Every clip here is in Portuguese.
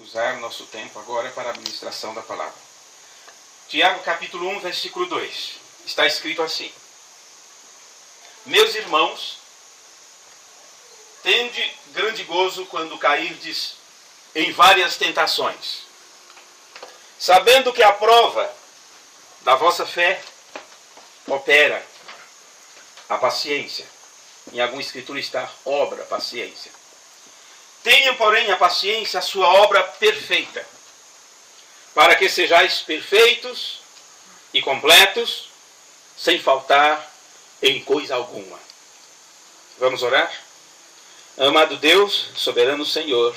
usar nosso tempo agora para a administração da palavra. Tiago capítulo 1, versículo 2. Está escrito assim: Meus irmãos, tende grande gozo quando cairdes em várias tentações, sabendo que a prova da vossa fé opera a paciência. Em alguma escritura está obra, paciência. Tenha, porém, a paciência a sua obra perfeita, para que sejais perfeitos e completos, sem faltar em coisa alguma. Vamos orar? Amado Deus, soberano Senhor,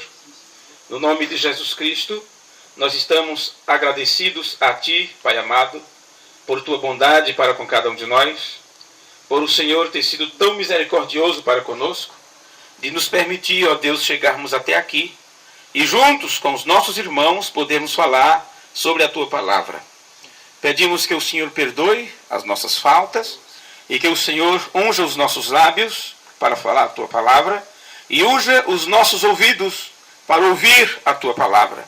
no nome de Jesus Cristo, nós estamos agradecidos a Ti, Pai amado, por Tua bondade para com cada um de nós, por o Senhor ter sido tão misericordioso para conosco, de nos permitir, ó Deus, chegarmos até aqui e juntos com os nossos irmãos podermos falar sobre a Tua palavra. Pedimos que o Senhor perdoe as nossas faltas e que o Senhor unja os nossos lábios para falar a Tua palavra e unja os nossos ouvidos para ouvir a Tua palavra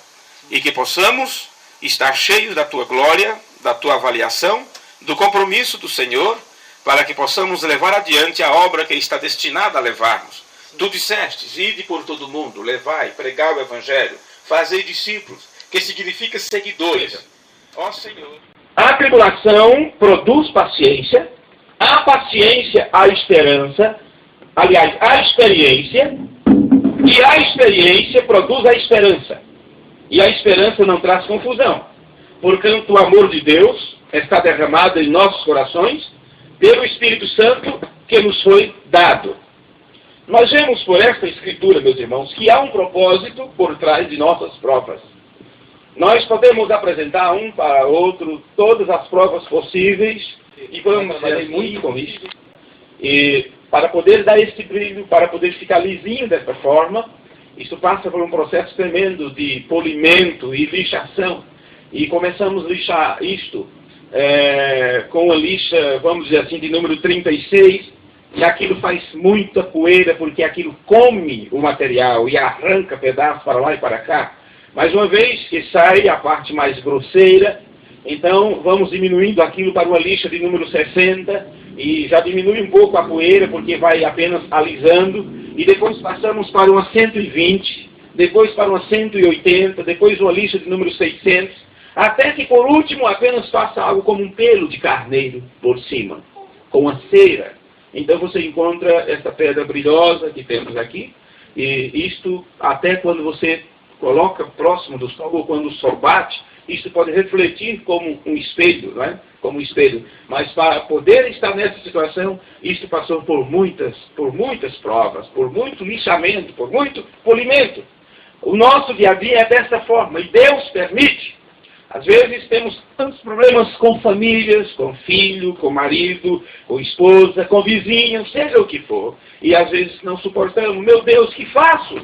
e que possamos estar cheios da Tua glória, da Tua avaliação, do compromisso do Senhor, para que possamos levar adiante a obra que está destinada a levarmos. Tu dissestes, ide por todo o mundo, levai, pregai o Evangelho, fazei discípulos, que significa seguidores. Ó Senhor. A tribulação produz paciência, a paciência a esperança, aliás, a experiência, e a experiência produz a esperança. E a esperança não traz confusão, porquanto o amor de Deus está derramado em nossos corações, pelo Espírito Santo que nos foi dado. Nós vemos por esta escritura, meus irmãos, que há um propósito por trás de nossas provas. Nós podemos apresentar um para outro todas as provas possíveis e vamos fazer muito com isso. E para poder dar este brilho, para poder ficar lisinho dessa forma, isso passa por um processo tremendo de polimento e lixação. E começamos a lixar isto com a lixa, vamos dizer assim, de número 36, e aquilo faz muita poeira, porque aquilo come o material e arranca pedaços para lá e para cá. Mas uma vez que sai a parte mais grosseira, então vamos diminuindo aquilo para uma lixa de número 60, e já diminui um pouco a poeira, porque vai apenas alisando, e depois passamos para uma 120, depois para uma 180, depois uma lixa de número 600, até que por último apenas faça algo como um pelo de carneiro por cima, com a cera. Então você encontra essa pedra brilhosa que temos aqui, e isto até quando você coloca próximo do sol, ou quando o sol bate, isto pode refletir como um espelho, não é? Como um espelho. Mas para poder estar nessa situação, isto passou por muitas provas, por muito lixamento, por muito polimento. O nosso dia a dia é dessa forma, e Deus permite. Às vezes temos tantos problemas com famílias, com filho, com marido, com esposa, com vizinho, seja o que for. E às vezes não suportamos. Meu Deus, que faço?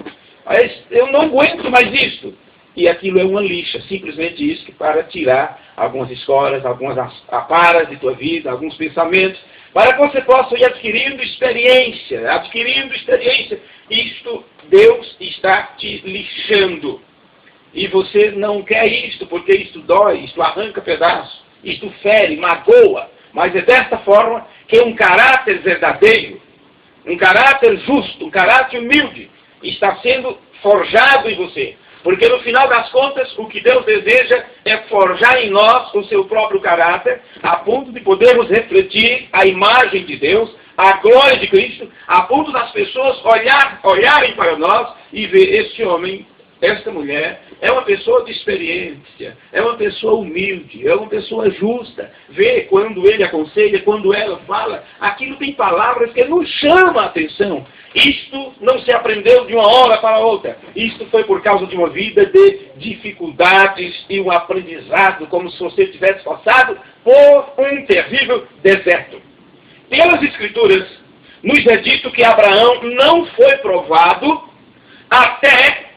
Eu não aguento mais isto. E aquilo é uma lixa, simplesmente isso, que para tirar algumas escolas, algumas aparas de tua vida, alguns pensamentos, para que você possa ir adquirindo experiência. Isto, Deus está te lixando. E você não quer isto, porque isto dói, isto arranca pedaços, isto fere, magoa. Mas é desta forma que um caráter verdadeiro, um caráter justo, um caráter humilde, está sendo forjado em você. Porque no final das contas, o que Deus deseja é forjar em nós o seu próprio caráter, a ponto de podermos refletir a imagem de Deus, a glória de Cristo, a ponto das pessoas olharem para nós e ver este homem, esta mulher, é uma pessoa de experiência, é uma pessoa humilde, é uma pessoa justa. Vê quando ele aconselha, quando ela fala, aquilo tem palavras que nos chamam a atenção. Isto não se aprendeu de uma hora para outra. Isto foi por causa de uma vida de dificuldades e um aprendizado, como se você tivesse passado por um terrível deserto. Pelas Escrituras, nos é dito que Abraão não foi provado até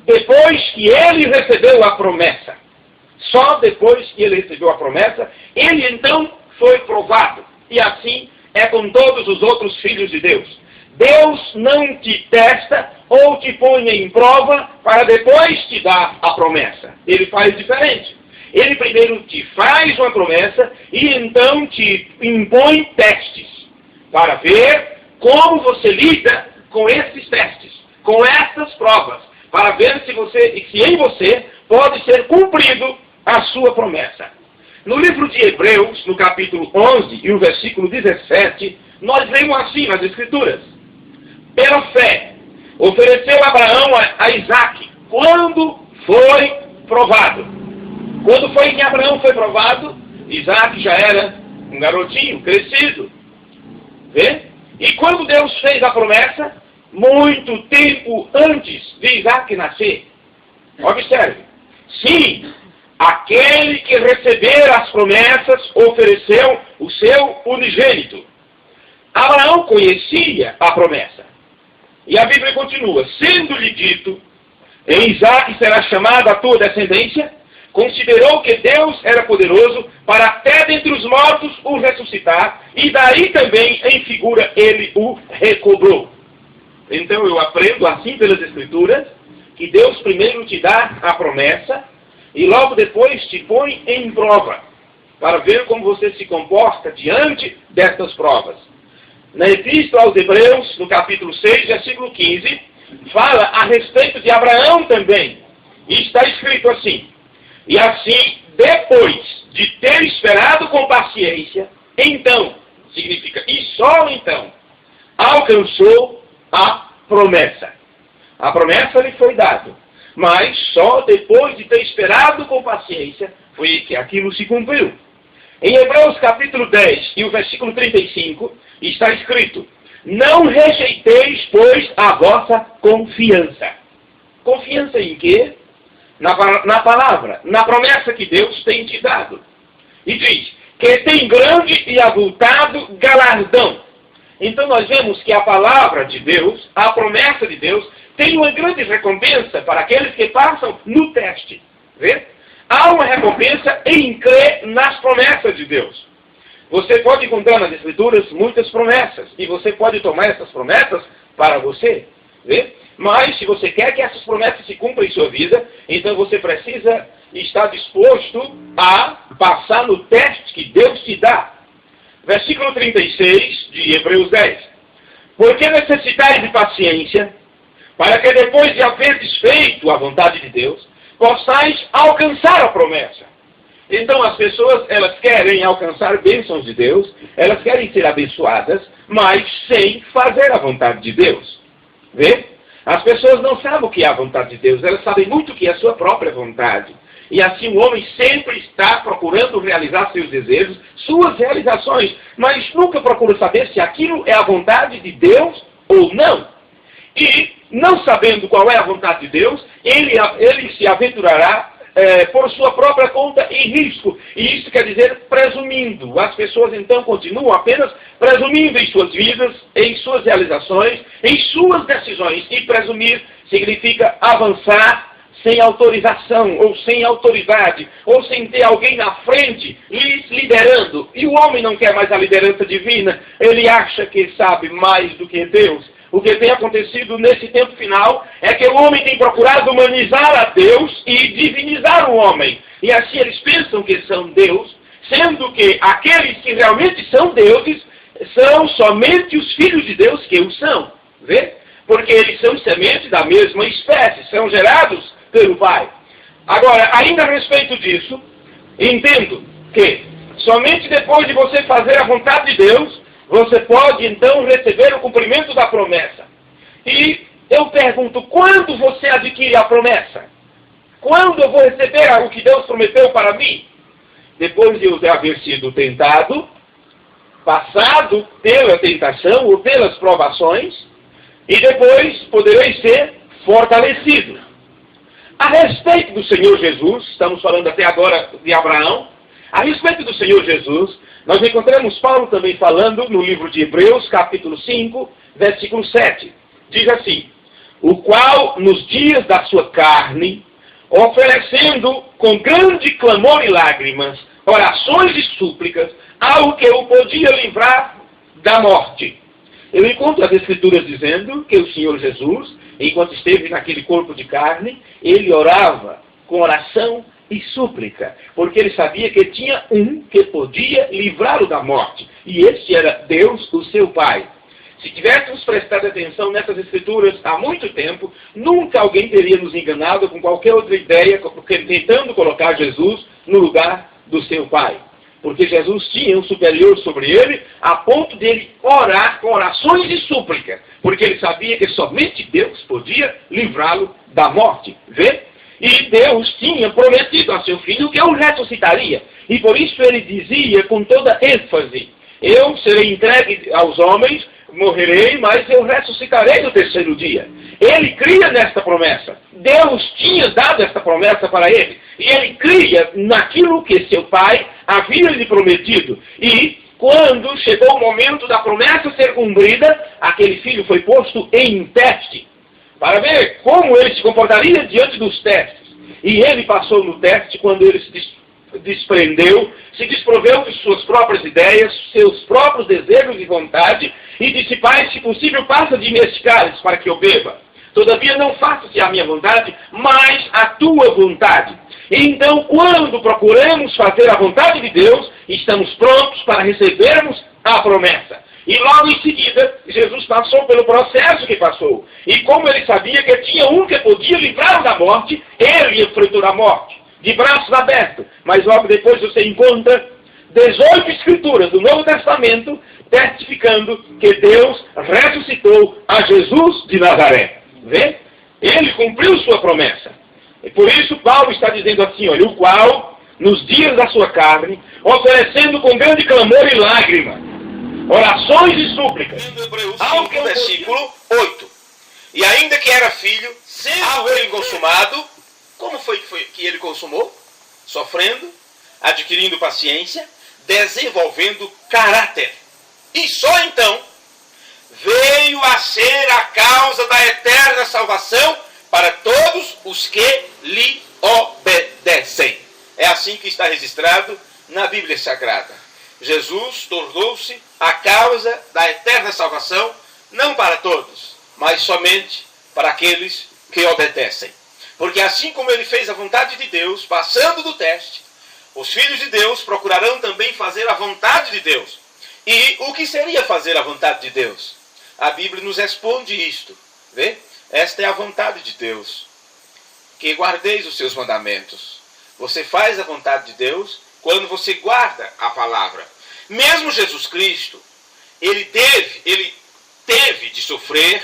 depois que ele recebeu a promessa. Só depois que ele recebeu a promessa, ele então foi provado. E assim é com todos os outros filhos de Deus. Deus não te testa ou te põe em prova para depois te dar a promessa. Ele faz diferente. Ele primeiro te faz uma promessa e então te impõe testes para ver como você lida com esses testes, com essas provas, para ver se em você pode ser cumprido a sua promessa. No livro de Hebreus, no capítulo 11 e o versículo 17, nós lemos assim nas Escrituras: pela fé, ofereceu Abraão a Isaque quando foi provado. Quando foi que Abraão foi provado? Isaque já era um garotinho, crescido. Vê? E quando Deus fez a promessa, muito tempo antes de Isaque nascer. Observe. Sim, aquele que receber as promessas ofereceu o seu unigênito. Abraão conhecia a promessa. E a Bíblia continua: sendo-lhe dito, em Isaque será chamada a tua descendência, considerou que Deus era poderoso para até dentre os mortos o ressuscitar, e daí também, em figura, ele o recobrou. Então eu aprendo assim pelas Escrituras, que Deus primeiro te dá a promessa, e logo depois te põe em prova, para ver como você se comporta diante destas provas. Na Epístola aos Hebreus, no capítulo 6, versículo 15, fala a respeito de Abraão também. E está escrito assim: e assim, depois de ter esperado com paciência, então, significa, e só então, alcançou a promessa. A promessa lhe foi dada, mas só depois de ter esperado com paciência, foi que aquilo se cumpriu. Em Hebreus capítulo 10 e o versículo 35, está escrito: não rejeiteis, pois, a vossa confiança. Confiança em quê? Na palavra, na promessa que Deus tem te dado. E diz que tem grande e avultado galardão. Então nós vemos que a palavra de Deus, a promessa de Deus, tem uma grande recompensa para aqueles que passam no teste. Vê? Há uma recompensa em crer nas promessas de Deus. Você pode encontrar nas Escrituras muitas promessas, e você pode tomar essas promessas para você. Vê? Mas se você quer que essas promessas se cumpram em sua vida, então você precisa estar disposto a passar no teste que Deus te dá. Versículo 36 de Hebreus 10. Porque necessitais de paciência, para que depois de haver desfeito a vontade de Deus, possais alcançar a promessa. Então as pessoas, elas querem alcançar bênçãos de Deus, elas querem ser abençoadas, mas sem fazer a vontade de Deus. Vê? As pessoas não sabem o que é a vontade de Deus, elas sabem muito o que é a sua própria vontade. E assim o homem sempre está procurando realizar seus desejos, suas realizações, mas nunca procura saber se aquilo é a vontade de Deus ou não. E, não sabendo qual é a vontade de Deus, ele se aventurará por sua própria conta em risco. E isso quer dizer presumindo. As pessoas então continuam apenas presumindo em suas vidas, em suas realizações, em suas decisões. E presumir significa avançar sem autorização, ou sem autoridade, ou sem ter alguém na frente lhes liderando. E o homem não quer mais a liderança divina, ele acha que sabe mais do que Deus. O que tem acontecido nesse tempo final é que o homem tem procurado humanizar a Deus e divinizar o homem. E assim eles pensam que são Deus, sendo que aqueles que realmente são deuses são somente os filhos de Deus que o são. Vê? Porque eles são semente da mesma espécie, são gerados pelo Pai. Agora, ainda a respeito disso, entendo que somente depois de você fazer a vontade de Deus, você pode então receber o cumprimento da promessa. E eu pergunto, quando você adquire a promessa? Quando eu vou receber o que Deus prometeu para mim? Depois de eu haver sido tentado, passado pela tentação ou pelas provações, e depois poderei ser fortalecido. A respeito do Senhor Jesus, estamos falando até agora de Abraão, a respeito do Senhor Jesus, nós encontramos Paulo também falando no livro de Hebreus, capítulo 5, versículo 7. Diz assim: o qual, nos dias da sua carne, oferecendo com grande clamor e lágrimas, orações e súplicas, ao que o podia livrar da morte. Eu encontro as Escrituras dizendo que o Senhor Jesus enquanto esteve naquele corpo de carne, ele orava com oração e súplica, porque ele sabia que tinha um que podia livrá-lo da morte, e este era Deus, o seu Pai. Se tivéssemos prestado atenção nessas escrituras há muito tempo, nunca alguém teria nos enganado com qualquer outra ideia, tentando colocar Jesus no lugar do seu Pai. Porque Jesus tinha um superior sobre ele, a ponto de ele orar com orações de súplica, porque ele sabia que somente Deus podia livrá-lo da morte. Vê? E Deus tinha prometido a seu filho que o ressuscitaria. E por isso ele dizia com toda ênfase: eu serei entregue aos homens, morrerei, mas eu ressuscitarei no terceiro dia. Ele cria nesta promessa. Deus tinha dado esta promessa para ele. E ele cria naquilo que seu pai havia lhe prometido. E quando chegou o momento da promessa ser cumprida, aquele filho foi posto em teste, para ver como ele se comportaria diante dos testes. E ele passou no teste quando ele se desprendeu, se desproveu de suas próprias ideias, seus próprios desejos e vontade, e disse: Pai, se possível, passa de mim este cálice para que eu beba. Todavia não faça-se a minha vontade, mas a tua vontade. Então, quando procuramos fazer a vontade de Deus, estamos prontos para recebermos a promessa. E logo em seguida, Jesus passou pelo processo que passou. E como ele sabia que tinha um que podia livrá-lo da morte, ele enfrentou a morte, de braços abertos. Mas logo depois você encontra 18 escrituras do Novo Testamento testificando que Deus ressuscitou a Jesus de Nazaré. Vê? Ele cumpriu sua promessa. E por isso Paulo está dizendo assim, olha, o qual, nos dias da sua carne, oferecendo com grande clamor e lágrima, orações e súplicas. Hebreus 5, versículo 8. E ainda que era filho, sendo ele consumado, como foi que ele consumou? Sofrendo, adquirindo paciência, desenvolvendo caráter. E só então veio a ser a causa da eterna salvação para todos os que lhe obedecem. É assim que está registrado na Bíblia Sagrada. Jesus tornou-se a causa da eterna salvação, não para todos, mas somente para aqueles que obedecem. Porque assim como ele fez a vontade de Deus, passando do teste, os filhos de Deus procurarão também fazer a vontade de Deus. E o que seria fazer a vontade de Deus? A Bíblia nos responde isto. Vê? Esta é a vontade de Deus, que guardeis os seus mandamentos. Você faz a vontade de Deus quando você guarda a palavra. Mesmo Jesus Cristo, ele teve de sofrer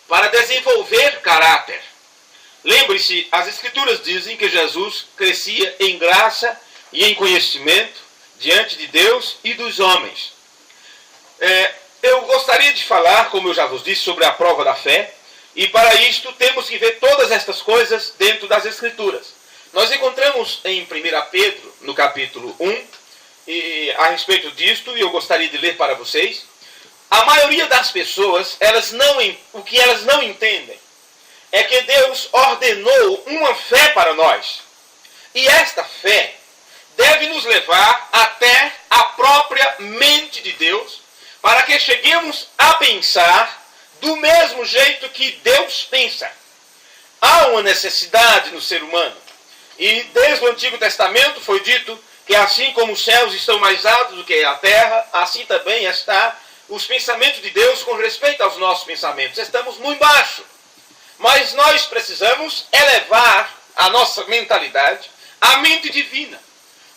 para desenvolver caráter. Lembre-se, as Escrituras dizem que Jesus crescia em graça e em conhecimento diante de Deus e dos homens. Eu gostaria de falar, como eu já vos disse, sobre a prova da fé, e para isto temos que ver todas estas coisas dentro das Escrituras. Nós encontramos em 1 Pedro, no capítulo 1, a respeito disto, e eu gostaria de ler para vocês. A maioria das pessoas, o que elas não entendem é que Deus ordenou uma fé para nós. E esta fé deve nos levar até a própria mente de Deus, para que cheguemos a pensar do mesmo jeito que Deus pensa. Há uma necessidade no ser humano. E desde o Antigo Testamento foi dito que assim como os céus estão mais altos do que a terra, assim também está os pensamentos de Deus com respeito aos nossos pensamentos. Estamos muito baixo. Mas nós precisamos elevar a nossa mentalidade à mente divina.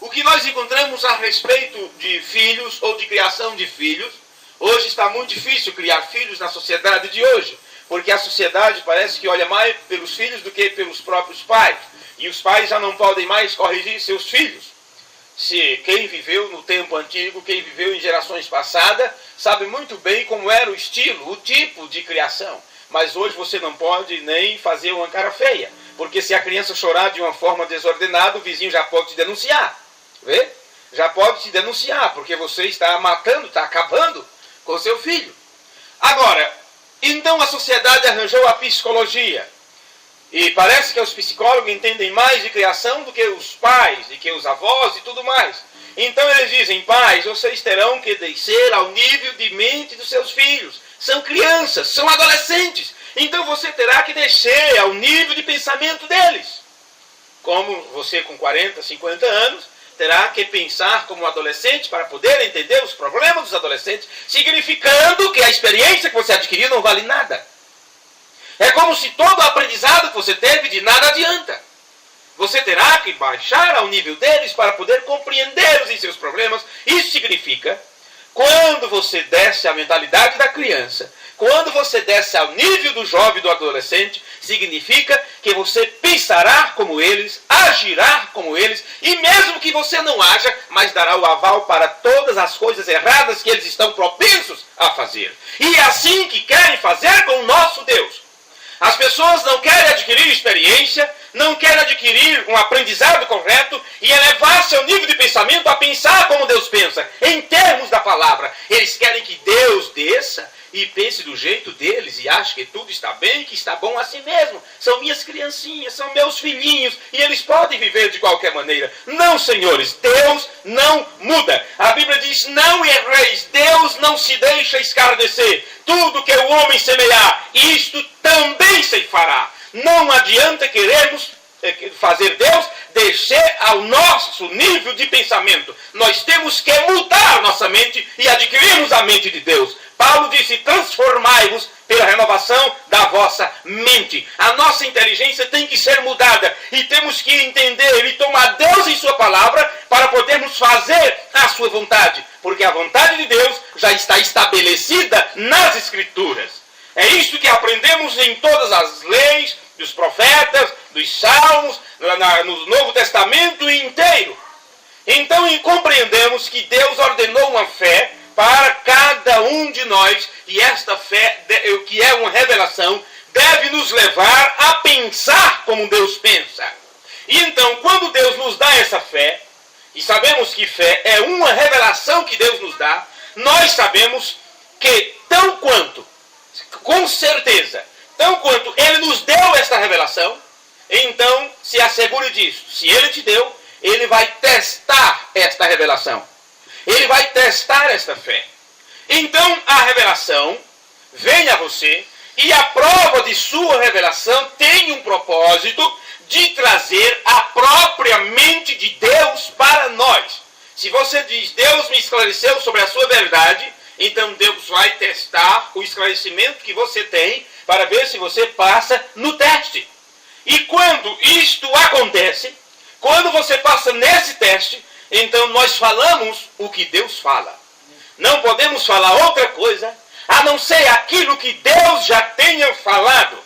O que nós encontramos a respeito de filhos ou de criação de filhos, hoje está muito difícil criar filhos na sociedade de hoje, porque a sociedade parece que olha mais pelos filhos do que pelos próprios pais. E os pais já não podem mais corrigir seus filhos. Se quem viveu no tempo antigo, quem viveu em gerações passadas, sabe muito bem como era o estilo, o tipo de criação. Mas hoje você não pode nem fazer uma cara feia, porque se a criança chorar de uma forma desordenada, o vizinho já pode te denunciar. Vê? Já pode te denunciar, porque você está matando, está acabando com seu filho. Agora, então a sociedade arranjou a psicologia. E parece que os psicólogos entendem mais de criação do que os pais, e que os avós e tudo mais. Então eles dizem: pais, vocês terão que descer ao nível de mente dos seus filhos. São crianças, são adolescentes. Então você terá que descer ao nível de pensamento deles. Como você com 40, 50 anos, terá que pensar como adolescente para poder entender os problemas dos adolescentes, significando que a experiência que você adquiriu não vale nada. É como se todo o aprendizado que você teve de nada adianta. Você terá que baixar ao nível deles para poder compreendê-los em seus problemas. Isso significa, quando você desce à mentalidade da criança, quando você desce ao nível do jovem e do adolescente, significa que você pensará como eles, agirá como eles, e mesmo que você não haja, mas dará o aval para todas as coisas erradas que eles estão propensos a fazer. E é assim que querem fazer com o nosso Deus. As pessoas não querem adquirir experiência, não querem adquirir um aprendizado correto e elevar seu nível de pensamento a pensar como Deus pensa, em termos da palavra. Eles querem que Deus desça e pense do jeito deles e ache que tudo está bem, que está bom assim mesmo. São minhas criancinhas, são meus filhinhos e eles podem viver de qualquer maneira. Não, senhores, Deus não muda. A Bíblia diz, não erreis, Deus não se deixa escarnecer. Tudo que o homem semear, isto também se fará. Não adianta querermos fazer Deus descer ao nosso nível de pensamento. Nós temos que mudar nossa mente e adquirirmos a mente de Deus. Paulo disse, transformai-vos pela renovação da vossa mente. A nossa inteligência tem que ser mudada e temos que entender e tomar Deus em sua palavra para podermos fazer a sua vontade. Porque a vontade de Deus já está estabelecida nas Escrituras. É isso que aprendemos em todas as leis, dos profetas, dos salmos, no Novo Testamento inteiro. Então compreendemos que Deus ordenou uma fé para cada um de nós, e esta fé, que é uma revelação, deve nos levar a pensar como Deus pensa. E então, quando Deus nos dá essa fé, e sabemos que fé é uma revelação que Deus nos dá, nós sabemos que tão quanto, com certeza, tão quanto Ele nos deu esta revelação, então se assegure disso. Se Ele te deu, Ele vai testar esta revelação. Ele vai testar esta fé. Então a revelação vem a você e a prova de sua revelação tem um propósito de trazer a própria mente de Deus para nós. Se você diz, Deus me esclareceu sobre a sua verdade, então Deus vai testar o esclarecimento que você tem para ver se você passa no teste. E quando isto acontece, quando você passa nesse teste, então nós falamos o que Deus fala. Não podemos falar outra coisa a não ser aquilo que Deus já tenha falado.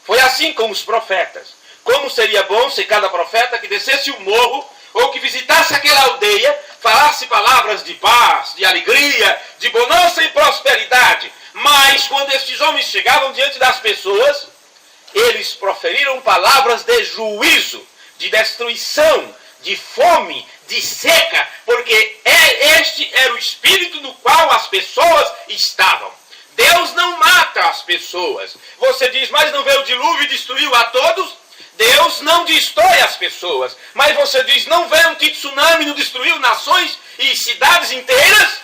Foi assim com os profetas. Como seria bom se cada profeta que descesse o morro ou que visitasse aquela aldeia falasse palavras de paz, de alegria, de bonança e prosperidade. Mas quando estes homens chegavam diante das pessoas, eles proferiram palavras de juízo, de destruição, de fome, de seca, porque este era o espírito no qual as pessoas estavam. Deus não mata as pessoas. Você diz, mas não veio o dilúvio e destruiu a todos? Deus não destrói as pessoas. Mas você diz, não veio um tsunami e não destruiu nações e cidades inteiras?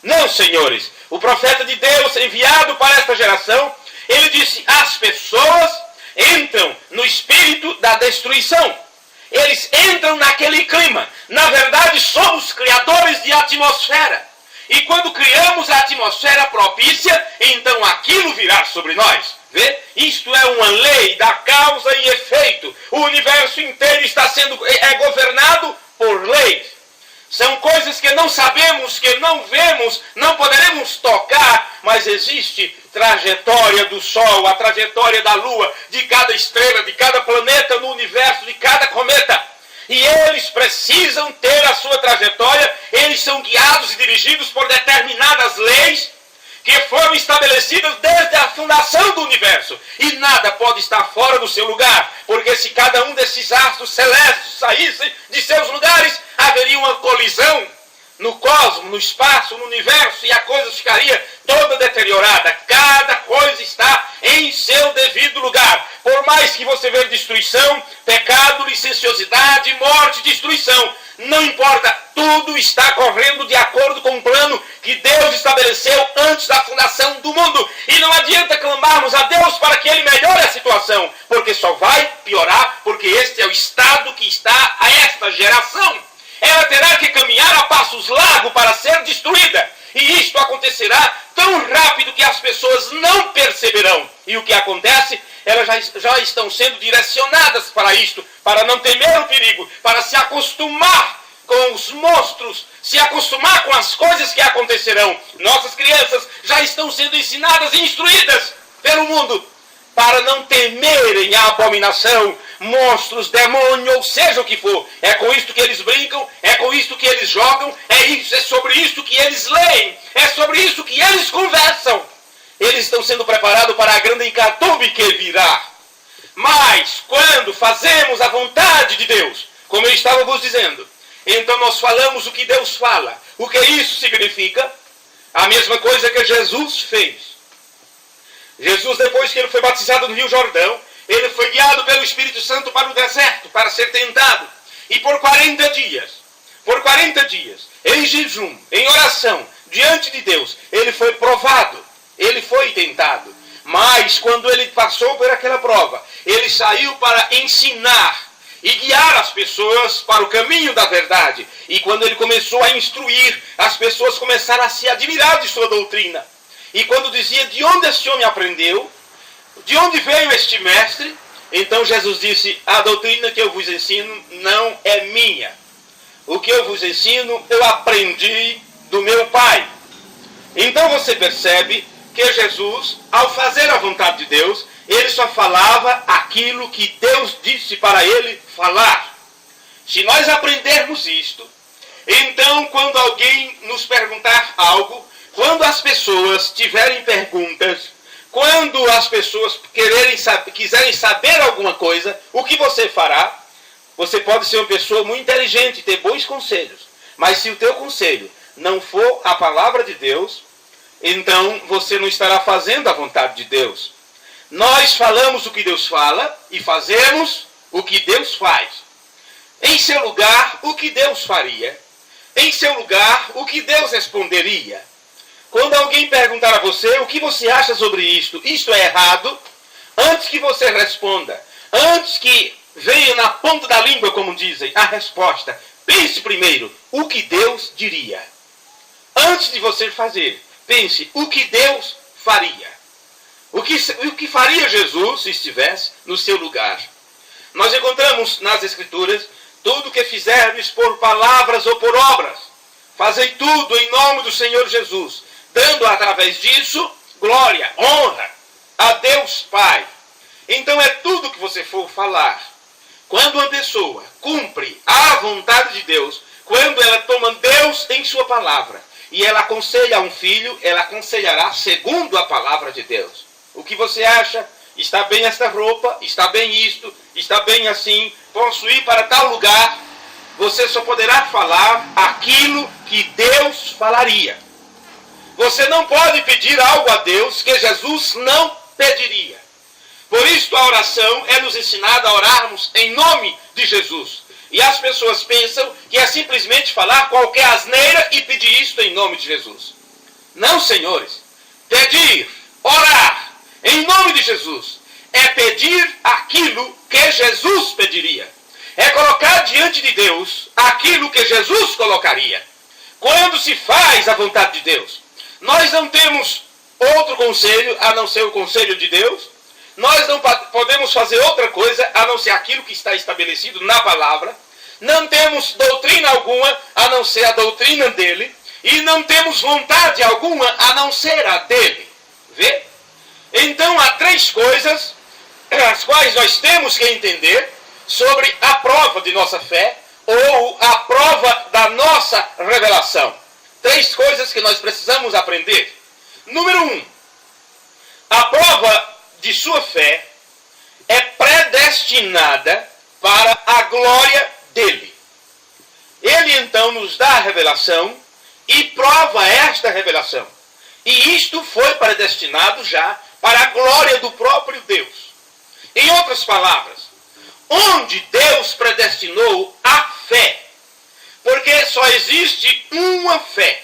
Não, senhores. O profeta de Deus, enviado para esta geração, ele disse, as pessoas entram no espírito da destruição. Eles entram naquele clima. Na verdade, somos criadores de atmosfera. E quando criamos a atmosfera propícia, então aquilo virá sobre nós. Vê? Isto é uma lei da causa e efeito. O universo inteiro está sendo governado por leis. São coisas que não sabemos, que não vemos, não poderemos tocar, mas existe trajetória do Sol, a trajetória da Lua, de cada estrela, de cada planeta no universo, de cada cometa. E eles precisam ter a sua trajetória, eles são guiados e dirigidos por determinadas leis que foram estabelecidas desde a fundação do universo. E nada pode estar fora do seu lugar, porque se cada um desses astros celestes saíssem de seus lugares, haveria uma colisão no cosmos, no espaço, no universo, e a coisa ficaria toda deteriorada. Cada coisa está em seu devido lugar. Por mais que você veja destruição, pecado, licenciosidade, morte, destruição, Não importa, tudo está correndo de acordo com o plano que Deus estabeleceu antes da fundação do mundo. E não adianta clamarmos a Deus para que Ele melhore a situação, porque só vai piorar, porque este é o estado que está a esta geração. Ela terá que caminhar a passos largos para ser destruída. E isto acontecerá tão rápido que as pessoas não perceberão. E o que acontece? Elas já estão sendo direcionadas para isto, para não temer o perigo, para se acostumar com os monstros, se acostumar com as coisas que acontecerão. Nossas crianças já estão sendo ensinadas e instruídas pelo mundo para não temerem a abominação, monstros, demônio, ou seja o que for. É com isto que eles brincam, é com isto que eles jogam, é sobre isto que eles leem, é sobre isso que eles conversam. Eles estão sendo preparados para a grande hecatombe que virá. Mas, quando fazemos a vontade de Deus, como eu estava vos dizendo, então nós falamos o que Deus fala. O que isso significa? A mesma coisa que Jesus fez. Jesus, depois que ele foi batizado no Rio Jordão, ele foi guiado pelo Espírito Santo para o deserto, para ser tentado. E por 40 dias, em jejum, em oração, diante de Deus, ele foi provado, ele foi tentado. Mas quando ele passou por aquela prova, ele saiu para ensinar e guiar as pessoas para o caminho da verdade. E quando ele começou a instruir, as pessoas começaram a se admirar de sua doutrina. E quando dizia, de onde esse homem aprendeu? De onde veio este mestre? Então Jesus disse, a doutrina que eu vos ensino não é minha. O que eu vos ensino, eu aprendi do meu Pai. Então você percebe que Jesus, ao fazer a vontade de Deus, ele só falava aquilo que Deus disse para ele falar. Se nós aprendermos isto, então quando alguém nos perguntar algo, quando as pessoas tiverem perguntas, quando as pessoas quiserem saber alguma coisa, o que você fará? Você pode ser uma pessoa muito inteligente, ter bons conselhos. Mas se o teu conselho não for a palavra de Deus, então você não estará fazendo a vontade de Deus. Nós falamos o que Deus fala e fazemos o que Deus faz. Em seu lugar, o que Deus faria? Em seu lugar, o que Deus responderia? Quando alguém perguntar a você o que você acha sobre isto é errado, antes que você responda, antes que venha na ponta da língua, como dizem, a resposta, pense primeiro o que Deus diria. Antes de você fazer, pense o que Deus faria. O que faria Jesus se estivesse no seu lugar? Nós encontramos nas Escrituras, tudo que fizerdes por palavras ou por obras, fazei tudo em nome do Senhor Jesus, dando através disso glória, honra a Deus Pai. Então é tudo que você for falar. Quando uma pessoa cumpre a vontade de Deus, quando ela toma Deus em sua palavra, e ela aconselha a um filho, ela aconselhará segundo a palavra de Deus. O que você acha? Está bem esta roupa? Está bem isto? Está bem assim? Posso ir para tal lugar? Você só poderá falar aquilo que Deus falaria. Você não pode pedir algo a Deus que Jesus não pediria. Por isso a oração é nos ensinada a orarmos em nome de Jesus. E as pessoas pensam que é simplesmente falar qualquer asneira e pedir isto em nome de Jesus. Não, senhores. Pedir, orar em nome de Jesus é pedir aquilo que Jesus pediria. É colocar diante de Deus aquilo que Jesus colocaria. Quando se faz a vontade de Deus, nós não temos outro conselho a não ser o conselho de Deus. Nós não podemos fazer outra coisa a não ser aquilo que está estabelecido na palavra. Não temos doutrina alguma a não ser a doutrina dele. E não temos vontade alguma a não ser a dele. Vê? Então há três coisas as quais nós temos que entender sobre a prova de nossa fé ou a prova da nossa revelação. Três coisas que nós precisamos aprender. Número 1. A prova de sua fé é predestinada para a glória dele. Ele então nos dá a revelação e prova esta revelação. E isto foi predestinado já para a glória do próprio Deus. Em outras palavras, onde Deus predestinou a fé, só existe uma fé.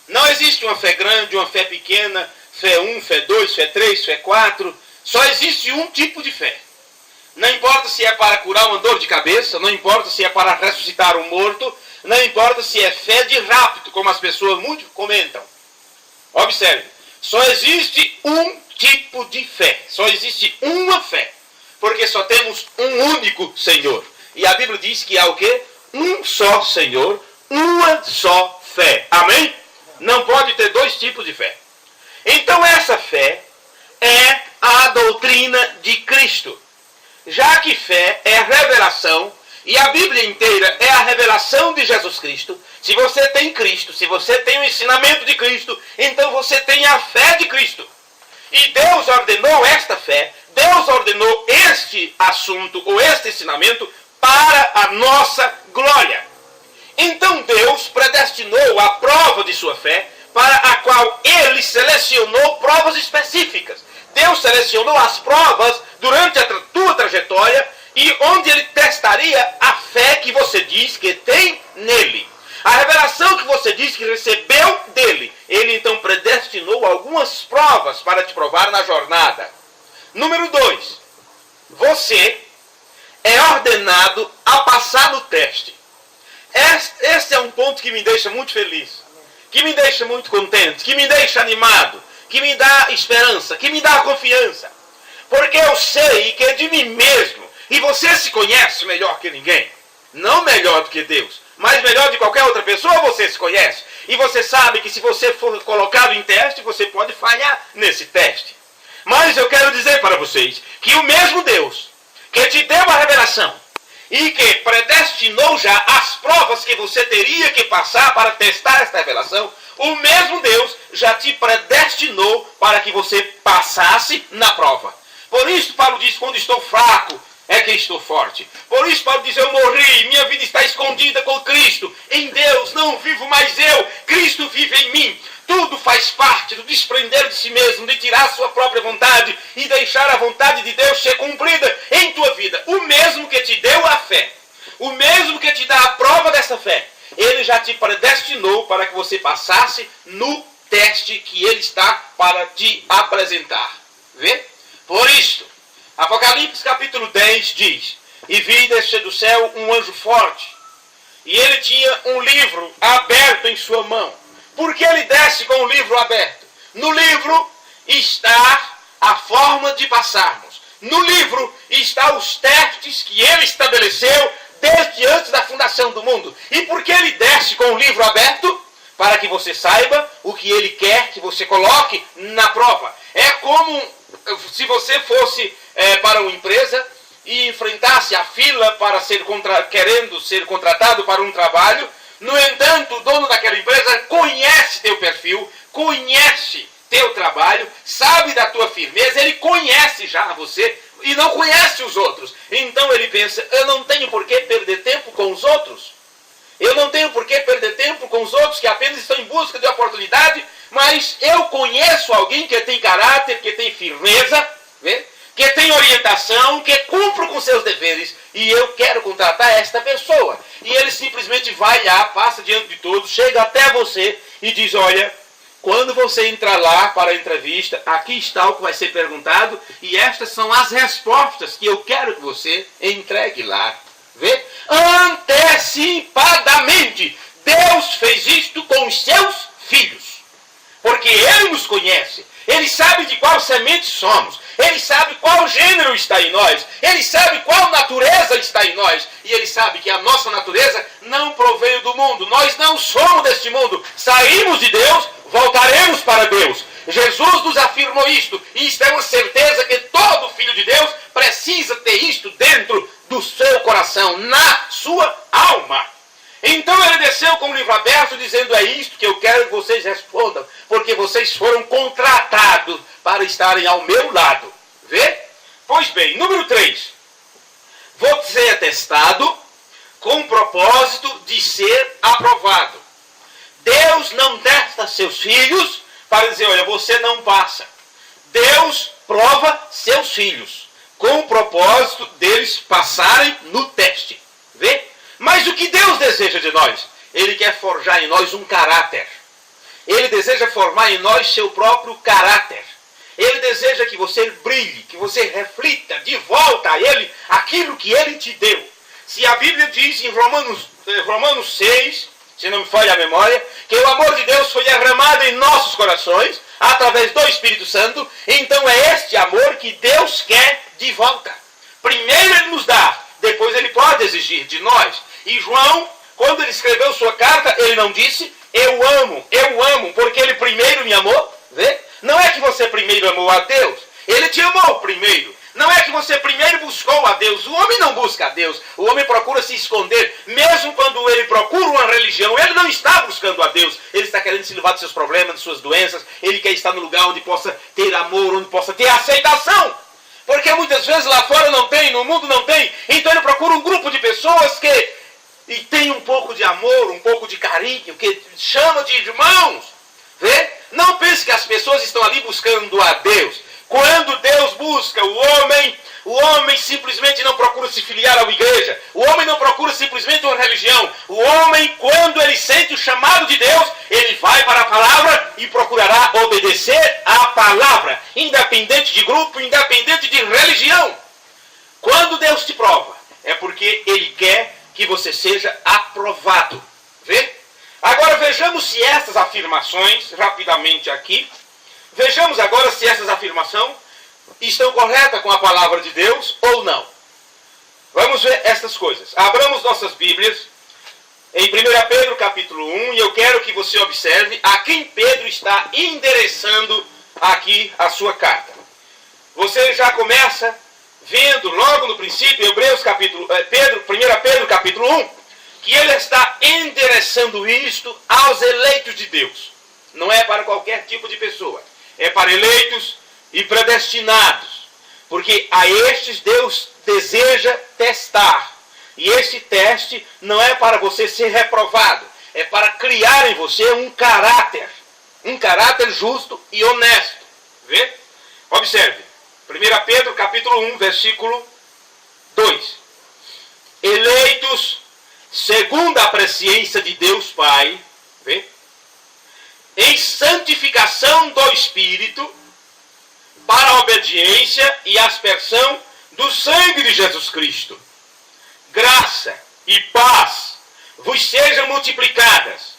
Não existe uma fé grande, uma fé pequena, fé 1, fé 2, fé 3, fé 4. Só existe um tipo de fé. Não importa se é para curar uma dor de cabeça, não importa se é para ressuscitar um morto, não importa se é fé de rapto, como as pessoas muito comentam. Observe, só existe um tipo de fé, só existe uma fé, porque só temos um único Senhor. E a Bíblia diz que há o quê? Um só Senhor, uma só fé. Amém? Não pode ter dois tipos de fé. Então essa fé é a doutrina de Cristo. Já que fé é revelação, e a Bíblia inteira é a revelação de Jesus Cristo, se você tem Cristo, se você tem o ensinamento de Cristo, então você tem a fé de Cristo. E Deus ordenou esta fé, Deus ordenou este assunto, ou este ensinamento, para a nossa glória. Então Deus predestinou a prova de sua fé, para a qual Ele selecionou provas específicas. Deus selecionou as provas durante a tua trajetória e onde Ele testaria a fé que você diz que tem nele. A revelação que você diz que recebeu dele. Ele então predestinou algumas provas para te provar na jornada. Número 2. Você é ordenado a passar no teste. Este é um ponto que me deixa muito feliz, que me deixa muito contente, que me deixa animado, que me dá esperança, que me dá confiança. Porque eu sei que é de mim mesmo, e você se conhece melhor que ninguém. Não melhor do que Deus, mas melhor de qualquer outra pessoa você se conhece. E você sabe que se você for colocado em teste, você pode falhar nesse teste. Mas eu quero dizer para vocês que o mesmo Deus que te deu a revelação e que predestinou já as provas que você teria que passar para testar esta revelação, o mesmo Deus já te predestinou para que você passasse na prova. Por isso Paulo diz, quando estou fraco, é que estou forte. Por isso Paulo diz, eu morri, minha vida está escondida com Cristo. Em Deus não vivo mais eu, Cristo vive em mim. Tudo faz parte do desprender de si mesmo, de tirar a sua própria vontade e deixar a vontade de Deus ser cumprida em tua vida. O mesmo que te deu a fé, o mesmo que te dá a prova dessa fé, Ele já te predestinou para que você passasse no teste que Ele está para te apresentar. Vê? Por isto, Apocalipse capítulo 10 diz, e vi descer do céu um anjo forte, e ele tinha um livro aberto em sua mão. Por que ele desce com o livro aberto? No livro está a forma de passarmos. No livro está os testes que ele estabeleceu desde antes da fundação do mundo. E por que ele desce com o livro aberto? Para que você saiba o que ele quer que você coloque na prova. É como se você fosse para uma empresa e enfrentasse a fila para querendo ser contratado para um trabalho. No entanto, o dono daquela empresa conhece teu perfil, conhece teu trabalho, sabe da tua firmeza, ele conhece já você e não conhece os outros. Então ele pensa, eu não tenho por que perder tempo com os outros. Eu não tenho por que perder tempo com os outros que apenas estão em busca de oportunidade, mas eu conheço alguém que tem caráter, que tem firmeza, vê? Que tem orientação, que cumpre com seus deveres, e eu quero contratar esta pessoa. E ele simplesmente vai lá, passa diante de todos, chega até você e diz, olha, quando você entrar lá para a entrevista, aqui está o que vai ser perguntado, e estas são as respostas que eu quero que você entregue lá. Vê? Antecipadamente, Deus fez isto com os seus filhos. Porque Ele nos conhece. Ele sabe de qual semente somos. Ele sabe qual gênero está em nós. Ele sabe qual natureza está em nós. E Ele sabe que a nossa natureza não proveio do mundo. Nós não somos deste mundo. Saímos de Deus, voltaremos para Deus. Jesus nos afirmou isto. E isto é uma certeza que todo filho de Deus precisa ter isto dentro do seu coração, na sua alma. Então ele desceu com o livro aberto, dizendo, é isto que eu quero que vocês respondam, porque vocês foram contratados para estarem ao meu lado. Vê? Pois bem, número 3. Você é testado com o propósito de ser aprovado. Deus não testa seus filhos para dizer, olha, você não passa. Deus prova seus filhos com o propósito deles passarem no teste. Vê? Mas o que Deus deseja de nós? Ele quer forjar em nós um caráter. Ele deseja formar em nós seu próprio caráter. Ele deseja que você brilhe, que você reflita de volta a Ele aquilo que Ele te deu. Se a Bíblia diz em Romanos 6, se não me falha a memória, que o amor de Deus foi derramado em nossos corações, através do Espírito Santo, então é este amor que Deus quer de volta. Primeiro Ele nos dá, depois Ele pode exigir de nós. E João, quando ele escreveu sua carta, ele não disse, eu amo, porque Ele primeiro me amou. Vê? Não é que você primeiro amou a Deus, Ele te amou primeiro. Não é que você primeiro buscou a Deus. O homem não busca a Deus. O homem procura se esconder. Mesmo quando ele procura uma religião, ele não está buscando a Deus. Ele está querendo se livrar dos seus problemas, de suas doenças. Ele quer estar no lugar onde possa ter amor, onde possa ter aceitação. Porque muitas vezes lá fora não tem, no mundo não tem. Então ele procura um grupo de pessoas que tem um pouco de amor, um pouco de carinho, que chama de irmãos. Vê? Não pense que as pessoas estão ali buscando a Deus. Quando Deus busca o homem simplesmente não procura se filiar a uma igreja. O homem não procura simplesmente uma religião. O homem, quando ele sente o chamado de Deus, ele vai para a palavra e procurará obedecer à palavra. Independente de grupo, independente de religião. Quando Deus te prova, é porque Ele quer que você seja aprovado. Vê? Agora vejamos se essas afirmações, rapidamente aqui, vejamos agora se essas afirmações estão corretas com a palavra de Deus ou não. Vamos ver estas coisas. Abramos nossas Bíblias em 1 Pedro capítulo 1 e eu quero que você observe a quem Pedro está endereçando aqui a sua carta. Você já começa vendo logo no princípio, 1 Pedro capítulo 1, que ele está endereçando isto aos eleitos de Deus. Não é para qualquer tipo de pessoa. É para eleitos e predestinados. Porque a estes Deus deseja testar. E esse teste não é para você ser reprovado. É para criar em você um caráter. Um caráter justo e honesto. Vê? Observe. 1 Pedro capítulo 1, versículo 2. Eleitos segundo a presciência de Deus Pai. Vê? Em santificação do Espírito, para a obediência e aspersão do sangue de Jesus Cristo. Graça e paz vos sejam multiplicadas.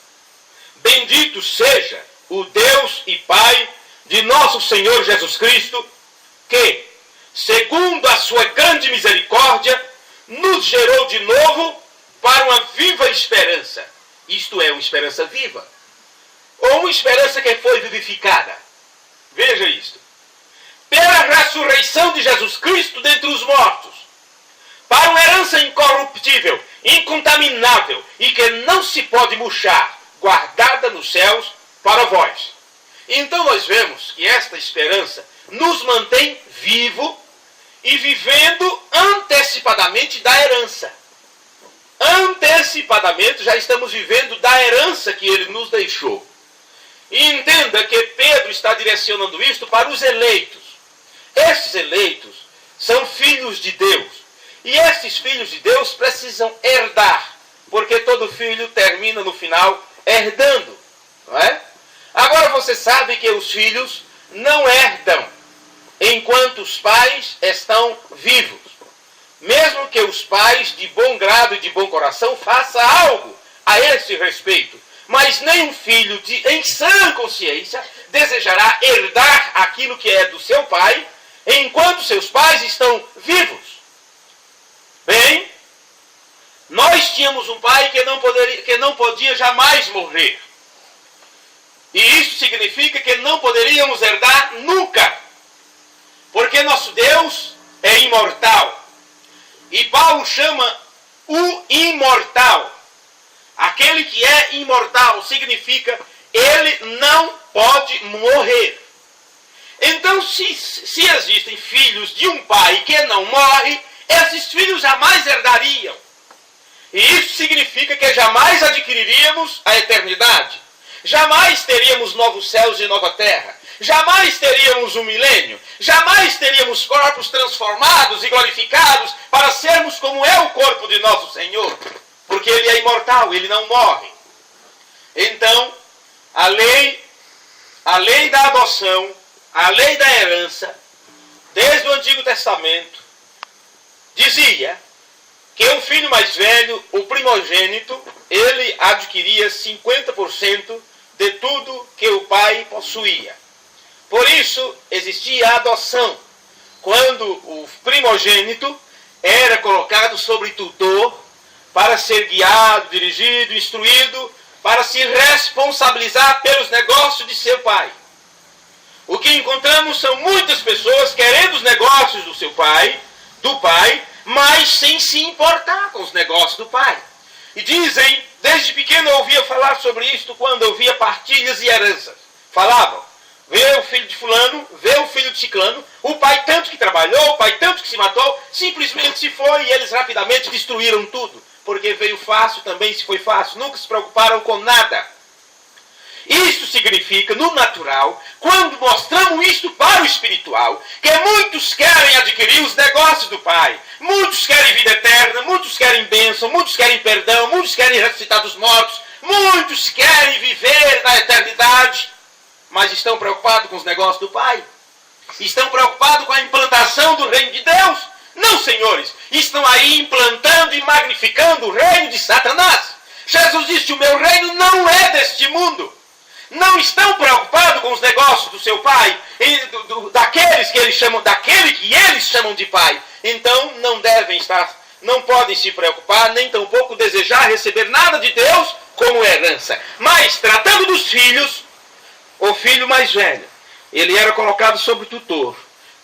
Bendito seja o Deus e Pai de nosso Senhor Jesus Cristo, que, segundo a sua grande misericórdia, nos gerou de novo para uma viva esperança. Isto é, uma esperança viva. Ou uma esperança que foi vivificada. Veja isto. Pela ressurreição de Jesus Cristo dentre os mortos, para uma herança incorruptível, incontaminável e que não se pode murchar, guardada nos céus para vós. Então nós vemos que esta esperança nos mantém vivo e vivendo antecipadamente da herança. Antecipadamente já estamos vivendo da herança que Ele nos deixou. E entenda que Pedro está direcionando isto para os eleitos. Estes eleitos são filhos de Deus. E estes filhos de Deus precisam herdar. Porque todo filho termina no final herdando. Não é? Agora você sabe que os filhos não herdam enquanto os pais estão vivos. Mesmo que os pais de bom grado e de bom coração façam algo a esse respeito. Mas nenhum filho em sã consciência desejará herdar aquilo que é do seu pai, enquanto seus pais estão vivos. Bem, nós tínhamos um pai que não podia jamais morrer. E isso significa que não poderíamos herdar nunca. Porque nosso Deus é imortal. E Paulo chama o imortal. Aquele que é imortal significa ele não pode morrer. Então, se existem filhos de um pai que não morre, esses filhos jamais herdariam. E isso significa que jamais adquiriríamos a eternidade. Jamais teríamos novos céus e nova terra. Jamais teríamos um milênio. Jamais teríamos corpos transformados e glorificados para sermos como é o corpo de nosso Senhor. Porque Ele é imortal, Ele não morre. Então, a lei da adoção, a lei da herança, desde o Antigo Testamento, dizia que o filho mais velho, o primogênito, ele adquiria 50% de tudo que o pai possuía. Por isso, existia a adoção, quando o primogênito era colocado sobre tutor para ser guiado, dirigido, instruído, para se responsabilizar pelos negócios de seu pai. O que encontramos são muitas pessoas querendo os negócios do seu pai, mas sem se importar com os negócios do pai. E dizem, desde pequeno eu ouvia falar sobre isto quando eu via partilhas e heranças. Falavam, vê o filho de fulano, vê o filho de ciclano, o pai tanto que trabalhou, o pai tanto que se matou, simplesmente se foi e eles rapidamente destruíram tudo. Porque veio fácil, também se foi fácil, nunca se preocuparam com nada. Isto significa, no natural, quando mostramos isto para o espiritual, que muitos querem adquirir os negócios do Pai. Muitos querem vida eterna, muitos querem bênção, muitos querem perdão, muitos querem ressuscitar dos mortos, muitos querem viver na eternidade, mas estão preocupados com os negócios do Pai? Estão preocupados com a implantação do reino de Deus? Não, senhores, estão aí implantando e magnificando o reino de Satanás. Jesus disse, o meu reino não é deste mundo. Não estão preocupados com os negócios do seu pai, daquele que eles chamam de pai. Então não podem se preocupar, nem tampouco desejar receber nada de Deus como herança. Mas, tratando dos filhos, o filho mais velho, ele era colocado sob tutor,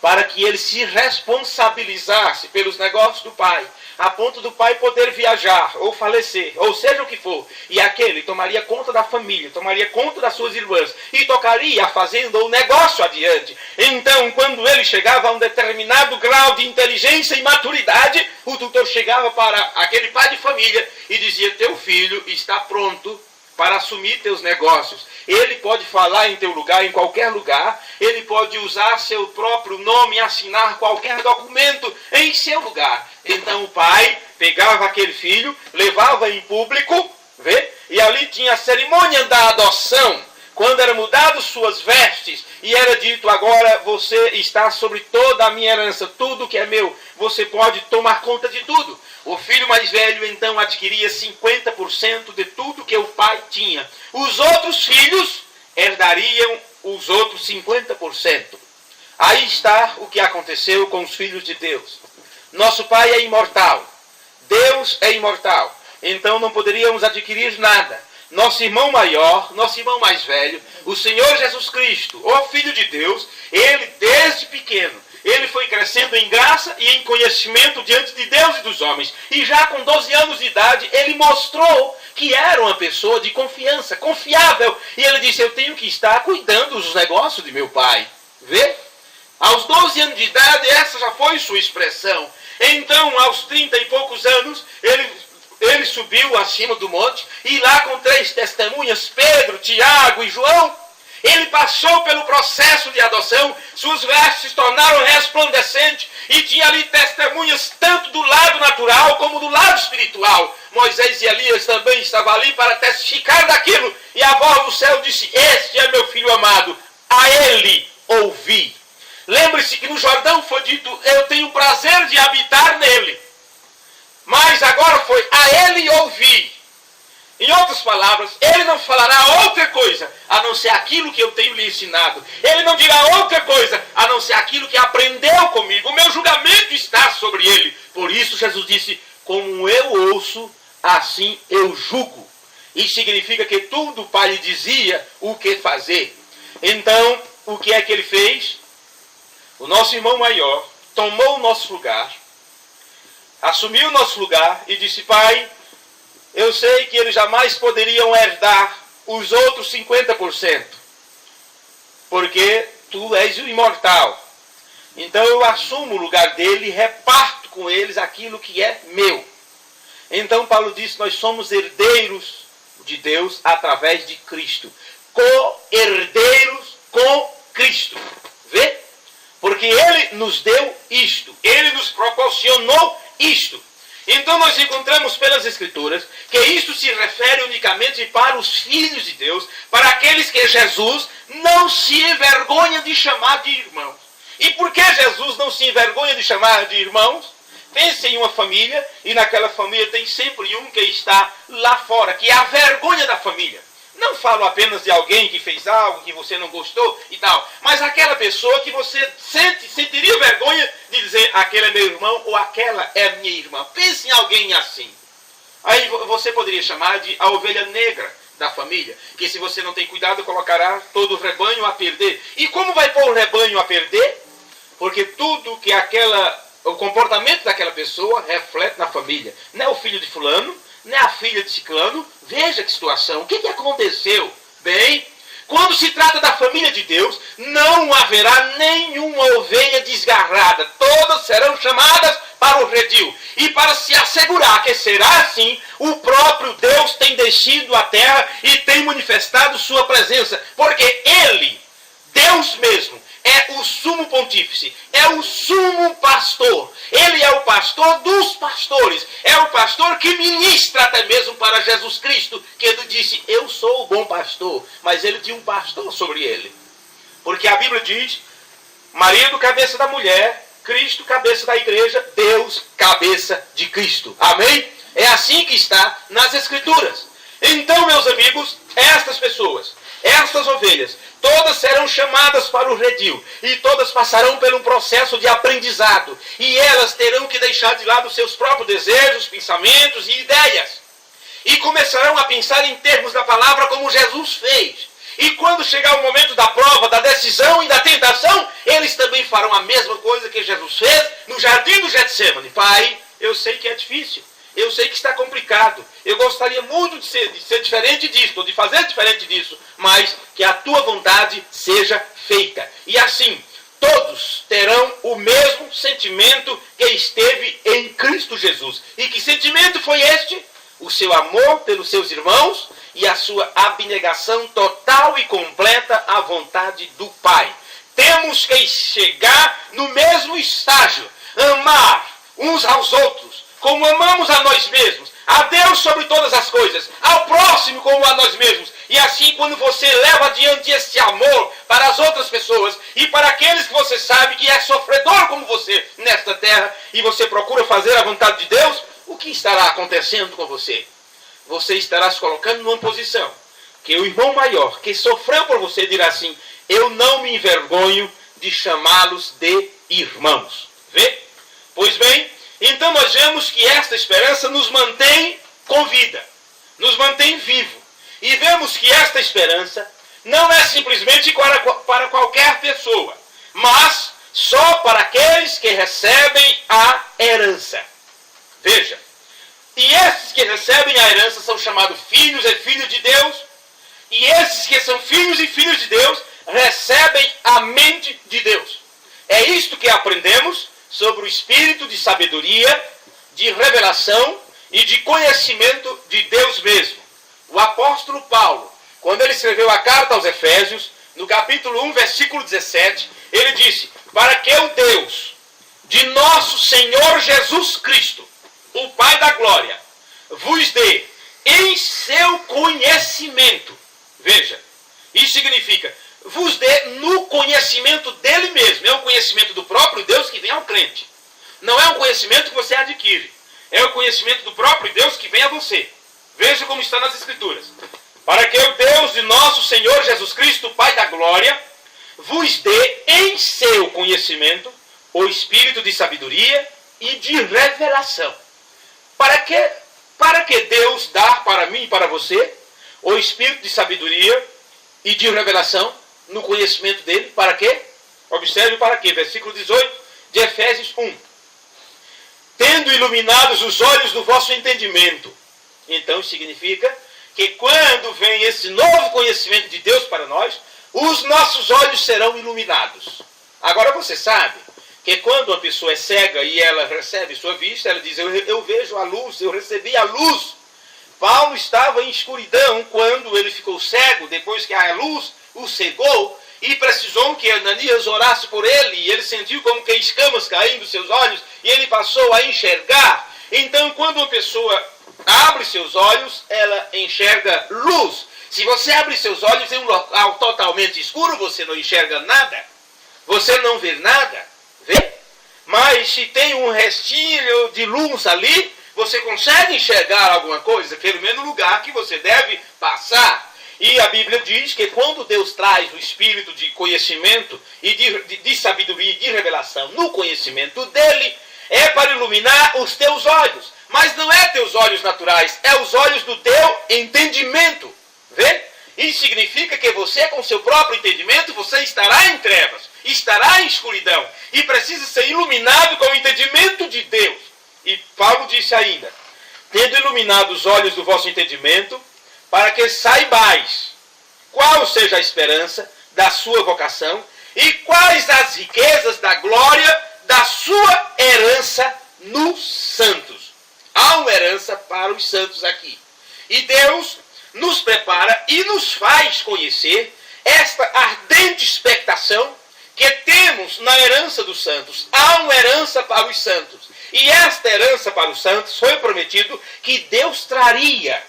para que ele se responsabilizasse pelos negócios do pai, a ponto do pai poder viajar, ou falecer, ou seja o que for. E aquele tomaria conta da família, tomaria conta das suas irmãs, e tocaria a fazenda ou o negócio adiante. Então, quando ele chegava a um determinado grau de inteligência e maturidade, o tutor chegava para aquele pai de família e dizia, teu filho está pronto para assumir teus negócios. Ele pode falar em teu lugar, em qualquer lugar. Ele pode usar seu próprio nome e assinar qualquer documento em seu lugar. Então o pai pegava aquele filho, levava em público, e ali tinha a cerimônia da adoção, quando eram mudadas suas vestes, e era dito, agora você está sobre toda a minha herança, tudo que é meu, você pode tomar conta de tudo. O filho mais velho então adquiria 50% de tudo que o pai tinha. Os outros filhos herdariam os outros 50%. Aí está o que aconteceu com os filhos de Deus. Nosso Pai é imortal. Deus é imortal. Então não poderíamos adquirir nada. Nosso irmão maior, nosso irmão mais velho, o Senhor Jesus Cristo, o Filho de Deus, ele desde pequeno, ele foi crescendo em graça e em conhecimento diante de Deus e dos homens. E já com 12 anos de idade, ele mostrou que era uma pessoa de confiança, confiável. E ele disse, eu tenho que estar cuidando dos negócios de meu pai. Vê? Aos 12 anos de idade, essa já foi sua expressão. Então, aos 30 e poucos anos, ele subiu acima do monte, e lá com 3 testemunhas, Pedro, Tiago e João, ele passou pelo processo de adoção, suas vestes se tornaram resplandecentes, e tinha ali testemunhas tanto do lado natural como do lado espiritual. Moisés e Elias também estavam ali para testificar daquilo, e a voz do céu disse, este é meu filho amado, a ele ouvi. Lembre-se que no Jordão foi dito, eu tenho prazer de habitar nele. Mas agora foi, a ele ouvi. Em outras palavras, ele não falará outra coisa, a não ser aquilo que eu tenho lhe ensinado. Ele não dirá outra coisa, a não ser aquilo que aprendeu comigo. O meu julgamento está sobre ele. Por isso Jesus disse, como eu ouço, assim eu julgo. Isso significa que tudo o pai lhe dizia o que fazer. Então, o que é que ele fez? O nosso irmão maior tomou o nosso lugar, assumiu o nosso lugar e disse, pai, eu sei que eles jamais poderiam herdar os outros 50%, porque tu és o imortal. Então eu assumo o lugar dele e reparto com eles aquilo que é meu. Então Paulo disse, nós somos herdeiros de Deus através de Cristo. Co-herdeiros com Cristo. Vê? Porque ele nos deu isto. Ele nos proporcionou isto. Então nós encontramos pelas Escrituras que isso se refere unicamente para os filhos de Deus, para aqueles que Jesus não se envergonha de chamar de irmãos. E por que Jesus não se envergonha de chamar de irmãos? Pense em uma família, e naquela família tem sempre um que está lá fora, que é a vergonha da família. Não falo apenas de alguém que fez algo que você não gostou e tal, mas aquela pessoa que você sentiria vergonha de dizer aquele é meu irmão ou aquela é minha irmã. Pense em alguém assim. Aí você poderia chamar de a ovelha negra da família, que se você não tem cuidado colocará todo o rebanho a perder. E como vai pôr o rebanho a perder? Porque tudo que o comportamento daquela pessoa reflete na família. Não é o filho de fulano, não é a filha de ciclano. Veja que situação. O que aconteceu? Bem, quando se trata da família de Deus, não haverá nenhuma ovelha desgarrada. Todas serão chamadas para o redil. E para se assegurar que será assim, o próprio Deus tem descido à terra e tem manifestado sua presença. Porque Ele, Deus mesmo, é o sumo pontífice, é o sumo pastor. Ele é o pastor dos pastores. É o pastor que ministra até mesmo para Jesus Cristo, que ele disse, eu sou o bom pastor. Mas ele tinha um pastor sobre ele. Porque a Bíblia diz, marido, cabeça da mulher, Cristo, cabeça da igreja, Deus, cabeça de Cristo. Amém? É assim que está nas Escrituras. Então, meus amigos, estas pessoas, estas ovelhas, todas serão chamadas para o redil e todas passarão por um processo de aprendizado e elas terão que deixar de lado seus próprios desejos, pensamentos e ideias e começarão a pensar em termos da palavra como Jesus fez. E quando chegar o momento da prova, da decisão e da tentação, eles também farão a mesma coisa que Jesus fez no jardim do Getsemane. Pai, eu sei que é difícil. Eu sei que está complicado. Eu gostaria muito de ser diferente disso, ou de fazer diferente disso, mas que a tua vontade seja feita. E assim, todos terão o mesmo sentimento que esteve em Cristo Jesus. E que sentimento foi este? O seu amor pelos seus irmãos e a sua abnegação total e completa à vontade do Pai. Temos que chegar no mesmo estágio, amar uns aos outros, como amamos a nós mesmos, a Deus sobre todas as coisas, ao próximo como a nós mesmos. E assim, quando você leva adiante esse amor para as outras pessoas e para aqueles que você sabe que é sofredor como você nesta terra, e você procura fazer a vontade de Deus, o que estará acontecendo com você? Você estará se colocando numa posição que o irmão maior, que sofreu por você, dirá assim, eu não me envergonho de chamá-los de irmãos. Vê? Pois bem, então nós vemos que esta esperança nos mantém com vida, nos mantém vivo. E vemos que esta esperança não é simplesmente para qualquer pessoa, mas só para aqueles que recebem a herança. Veja, e esses que recebem a herança são chamados filhos e filhos de Deus, e esses que são filhos e filhos de Deus recebem a mente de Deus. É isto que aprendemos sobre o espírito de sabedoria, de revelação e de conhecimento de Deus mesmo. O apóstolo Paulo, quando ele escreveu a carta aos Efésios, no capítulo 1, versículo 17, ele disse, para que o Deus de nosso Senhor Jesus Cristo, o Pai da glória, vos dê em seu conhecimento. Veja, isso significa vos dê no conhecimento dele mesmo. É o conhecimento do próprio Deus que vem ao crente. Não é um conhecimento que você adquire. É o conhecimento do próprio Deus que vem a você. Veja como está nas Escrituras. Para que o Deus de nosso Senhor Jesus Cristo, Pai da glória, vos dê em seu conhecimento o espírito de sabedoria e de revelação. Para que Deus dá para mim e para você o espírito de sabedoria e de revelação no conhecimento dele? Para quê? Observe para quê. Versículo 18 de Efésios 1. Tendo iluminados os olhos do vosso entendimento. Então significa que quando vem esse novo conhecimento de Deus para nós, os nossos olhos serão iluminados. Agora você sabe que quando uma pessoa é cega e ela recebe sua vista, ela diz, eu vejo a luz, eu recebi a luz. Paulo estava em escuridão quando ele ficou cego, depois que a luz o cegou, e precisou que Ananias orasse por ele, e ele sentiu como que escamas caindo dos seus olhos, e ele passou a enxergar. Então, quando uma pessoa abre seus olhos, ela enxerga luz. Se você abre seus olhos em um local totalmente escuro, você não enxerga nada. Você não vê nada. Vê? Mas se tem um restinho de luz ali, você consegue enxergar alguma coisa, pelo menos no lugar que você deve passar. E a Bíblia diz que quando Deus traz o espírito de conhecimento e de sabedoria e de revelação no conhecimento dele, é para iluminar os teus olhos. Mas não é teus olhos naturais, é os olhos do teu entendimento. Vê? Isso significa que você, com seu próprio entendimento, você estará em trevas, estará em escuridão, e precisa ser iluminado com o entendimento de Deus. E Paulo disse ainda, tendo iluminado os olhos do vosso entendimento, para que saibais qual seja a esperança da sua vocação e quais as riquezas da glória da sua herança nos santos. Há uma herança para os santos aqui. E Deus nos prepara e nos faz conhecer esta ardente expectação que temos na herança dos santos. Há uma herança para os santos. E esta herança para os santos foi prometido que Deus traria.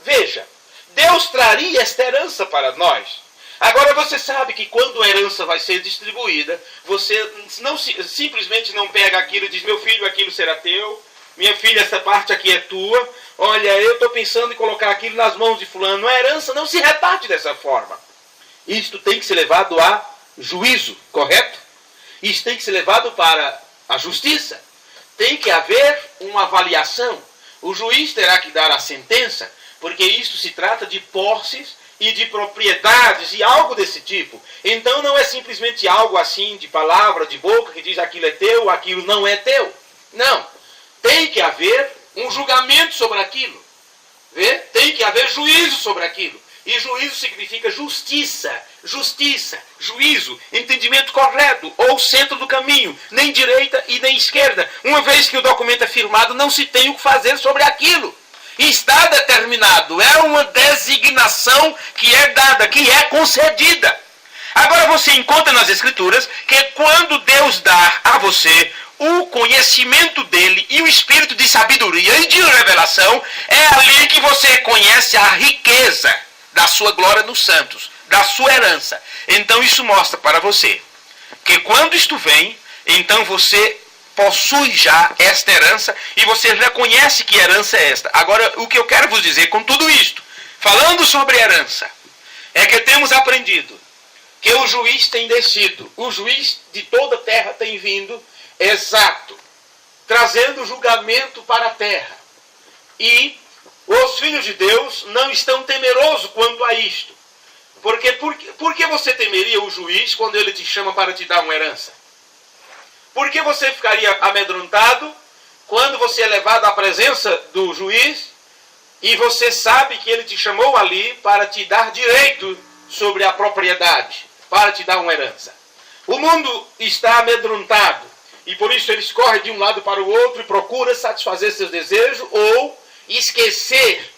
Veja, Deus traria esta herança para nós. Agora você sabe que quando a herança vai ser distribuída, você não simplesmente não pega aquilo e diz, meu filho, aquilo será teu, minha filha, essa parte aqui é tua, olha, eu estou pensando em colocar aquilo nas mãos de fulano. A herança não se reparte dessa forma. Isto tem que ser levado a juízo, correto? Isso tem que ser levado para a justiça. Tem que haver uma avaliação. O juiz terá que dar a sentença, porque isto se trata de posses e de propriedades e algo desse tipo. Então não é simplesmente algo assim de palavra, de boca, que diz aquilo é teu, aquilo não é teu. Não. Tem que haver um julgamento sobre aquilo. Vê? Tem que haver juízo sobre aquilo. E juízo significa justiça, juízo, entendimento correto, ou centro do caminho, nem direita e nem esquerda. Uma vez que o documento é firmado, não se tem o que fazer sobre aquilo. Está determinado, é uma designação que é dada, que é concedida. Agora você encontra nas Escrituras que quando Deus dá a você o conhecimento dele e o espírito de sabedoria e de revelação, é ali que você conhece a riqueza da sua glória nos santos, da sua herança. Então isso mostra para você que quando isto vem, então você possui já esta herança e você reconhece que herança é esta. Agora, o que eu quero vos dizer com tudo isto, falando sobre herança, é que temos aprendido que o juiz tem descido, o juiz de toda a terra tem vindo, exato, trazendo julgamento para a terra. E os filhos de Deus não estão temerosos quanto a isto. Porque por que você temeria o juiz quando ele te chama para te dar uma herança? Por que você ficaria amedrontado quando você é levado à presença do juiz e você sabe que ele te chamou ali para te dar direito sobre a propriedade, para te dar uma herança? O mundo está amedrontado e por isso eles correm de um lado para o outro e procuram satisfazer seus desejos ou esquecer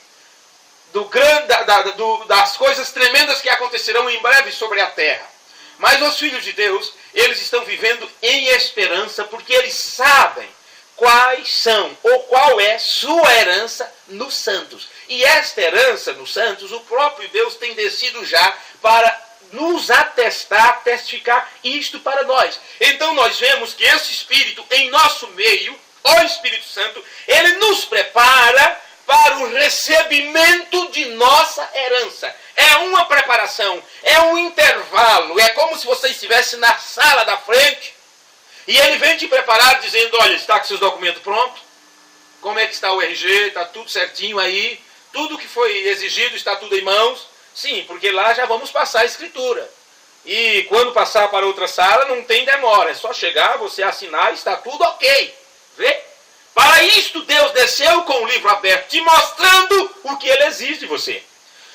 das coisas tremendas que acontecerão em breve sobre a terra. Mas os filhos de Deus, eles estão vivendo em esperança porque eles sabem quais são ou qual é sua herança nos santos. E esta herança nos santos, o próprio Deus tem descido já para nos atestar, testificar isto para nós. Então nós vemos que esse Espírito em nosso meio, o Espírito Santo, ele nos prepara para o recebimento de nossa herança. É uma preparação, é um intervalo, é como se você estivesse na sala da frente e ele vem te preparar dizendo, olha, está com seus documentos prontos? Como é que está o RG? Está tudo certinho aí? Tudo que foi exigido está tudo em mãos? Sim, porque lá já vamos passar a escritura. E quando passar para outra sala não tem demora, é só chegar, você assinar, está tudo ok. Vê? Para isto Deus desceu com o livro aberto, te mostrando o que ele exige de você.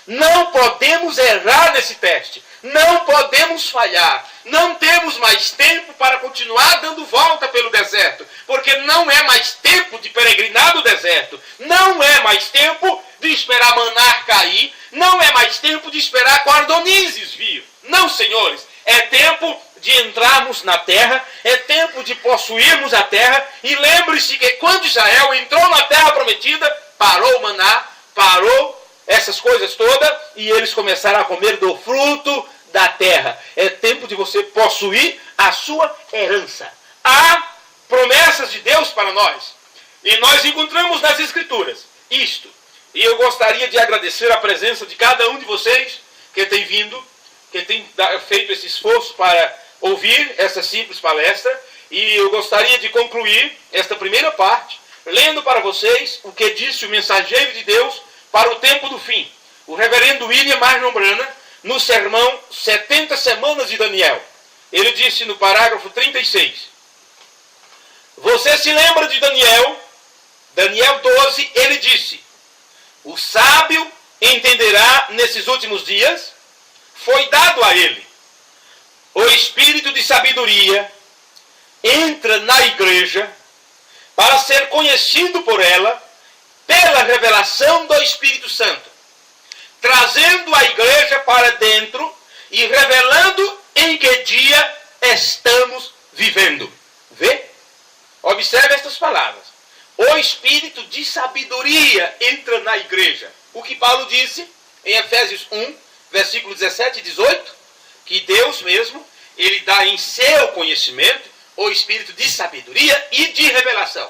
Não podemos errar nesse teste. Não podemos falhar. Não temos mais tempo para continuar dando volta pelo deserto. Porque não é mais tempo de peregrinar no deserto. Não é mais tempo de esperar maná cair. Não é mais tempo de esperar cordonizes vir. Não, senhores. É tempo de entrarmos na terra, é tempo de possuirmos a terra. E lembre-se que quando Israel entrou na terra prometida, parou o maná, parou essas coisas todas, e eles começaram a comer do fruto da terra. É tempo de você possuir a sua herança. Há promessas de Deus para nós, e nós encontramos nas Escrituras isto. E eu gostaria de agradecer a presença de cada um de vocês que tem vindo, que tem feito esse esforço para ouvir essa simples palestra. E eu gostaria de concluir esta primeira parte lendo para vocês o que disse o mensageiro de Deus para o tempo do fim, o reverendo William Marion Branham, no sermão 70 Semanas de Daniel. Ele disse no parágrafo 36: você se lembra de Daniel? Daniel 12, ele disse: o sábio entenderá nesses últimos dias. Foi dado a ele o espírito de sabedoria, entra na igreja para ser conhecido por ela pela revelação do Espírito Santo, trazendo a igreja para dentro e revelando em que dia estamos vivendo. Vê? Observe estas palavras. O espírito de sabedoria entra na igreja. O que Paulo disse em Efésios 1, versículo 17 e 18, que Deus mesmo, ele dá em seu conhecimento o espírito de sabedoria e de revelação.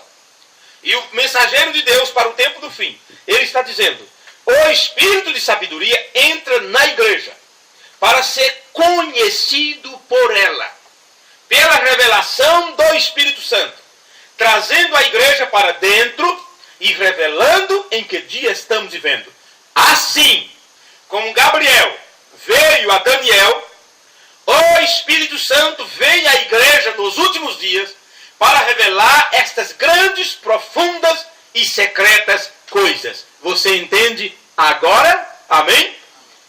E o mensageiro de Deus para o tempo do fim, ele está dizendo: o espírito de sabedoria entra na igreja para ser conhecido por ela, pela revelação do Espírito Santo, trazendo a igreja para dentro e revelando em que dia estamos vivendo. Assim como Gabriel veio a Daniel, o Espírito Santo vem à igreja nos últimos dias para revelar estas grandes, profundas e secretas coisas. Você entende agora? Amém?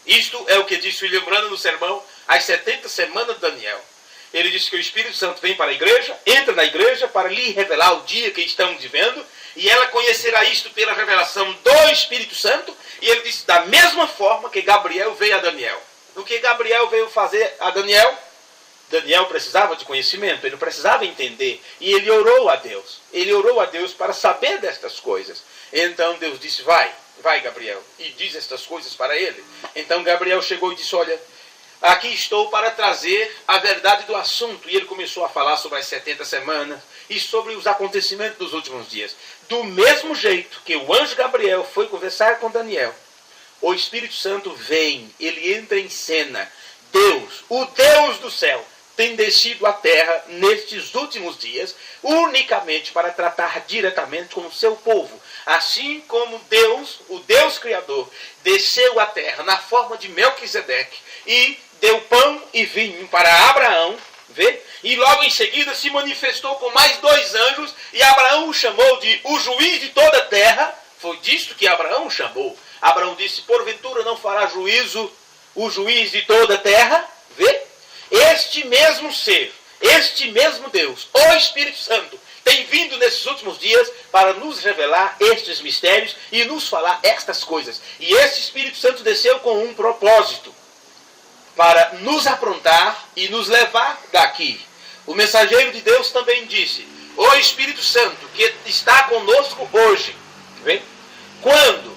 Isto é o que disse William Branham no sermão As 70 Semanas de Daniel. Ele disse que o Espírito Santo vem para a igreja, entra na igreja para lhe revelar o dia que estamos vivendo, e ela conhecerá isto pela revelação do Espírito Santo. E ele disse da mesma forma que Gabriel veio a Daniel. O que Gabriel veio fazer a Daniel? Daniel precisava de conhecimento, ele precisava entender, e ele orou a Deus. Ele orou a Deus para saber destas coisas. Então Deus disse: vai Gabriel, e diz estas coisas para ele. Então Gabriel chegou e disse: olha, aqui estou para trazer a verdade do assunto. E ele começou a falar sobre as 70 semanas e sobre os acontecimentos dos últimos dias. Do mesmo jeito que o anjo Gabriel foi conversar com Daniel, o Espírito Santo vem, ele entra em cena. Deus, o Deus do céu, tem descido à terra nestes últimos dias, unicamente para tratar diretamente com o seu povo. Assim como Deus, o Deus Criador, desceu à terra na forma de Melquisedeque e deu pão e vinho para Abraão, vê? E logo em seguida se manifestou com mais 2 anjos, e Abraão o chamou de o juiz de toda a terra. Foi disto que Abraão o chamou. Abraão disse: porventura não fará juízo o juiz de toda a terra? Vê? Este mesmo ser, este mesmo Deus, o Espírito Santo, tem vindo nesses últimos dias para nos revelar estes mistérios e nos falar estas coisas. E esse Espírito Santo desceu com um propósito: para nos aprontar e nos levar daqui. O mensageiro de Deus também disse: o Espírito Santo que está conosco hoje, vê? Quando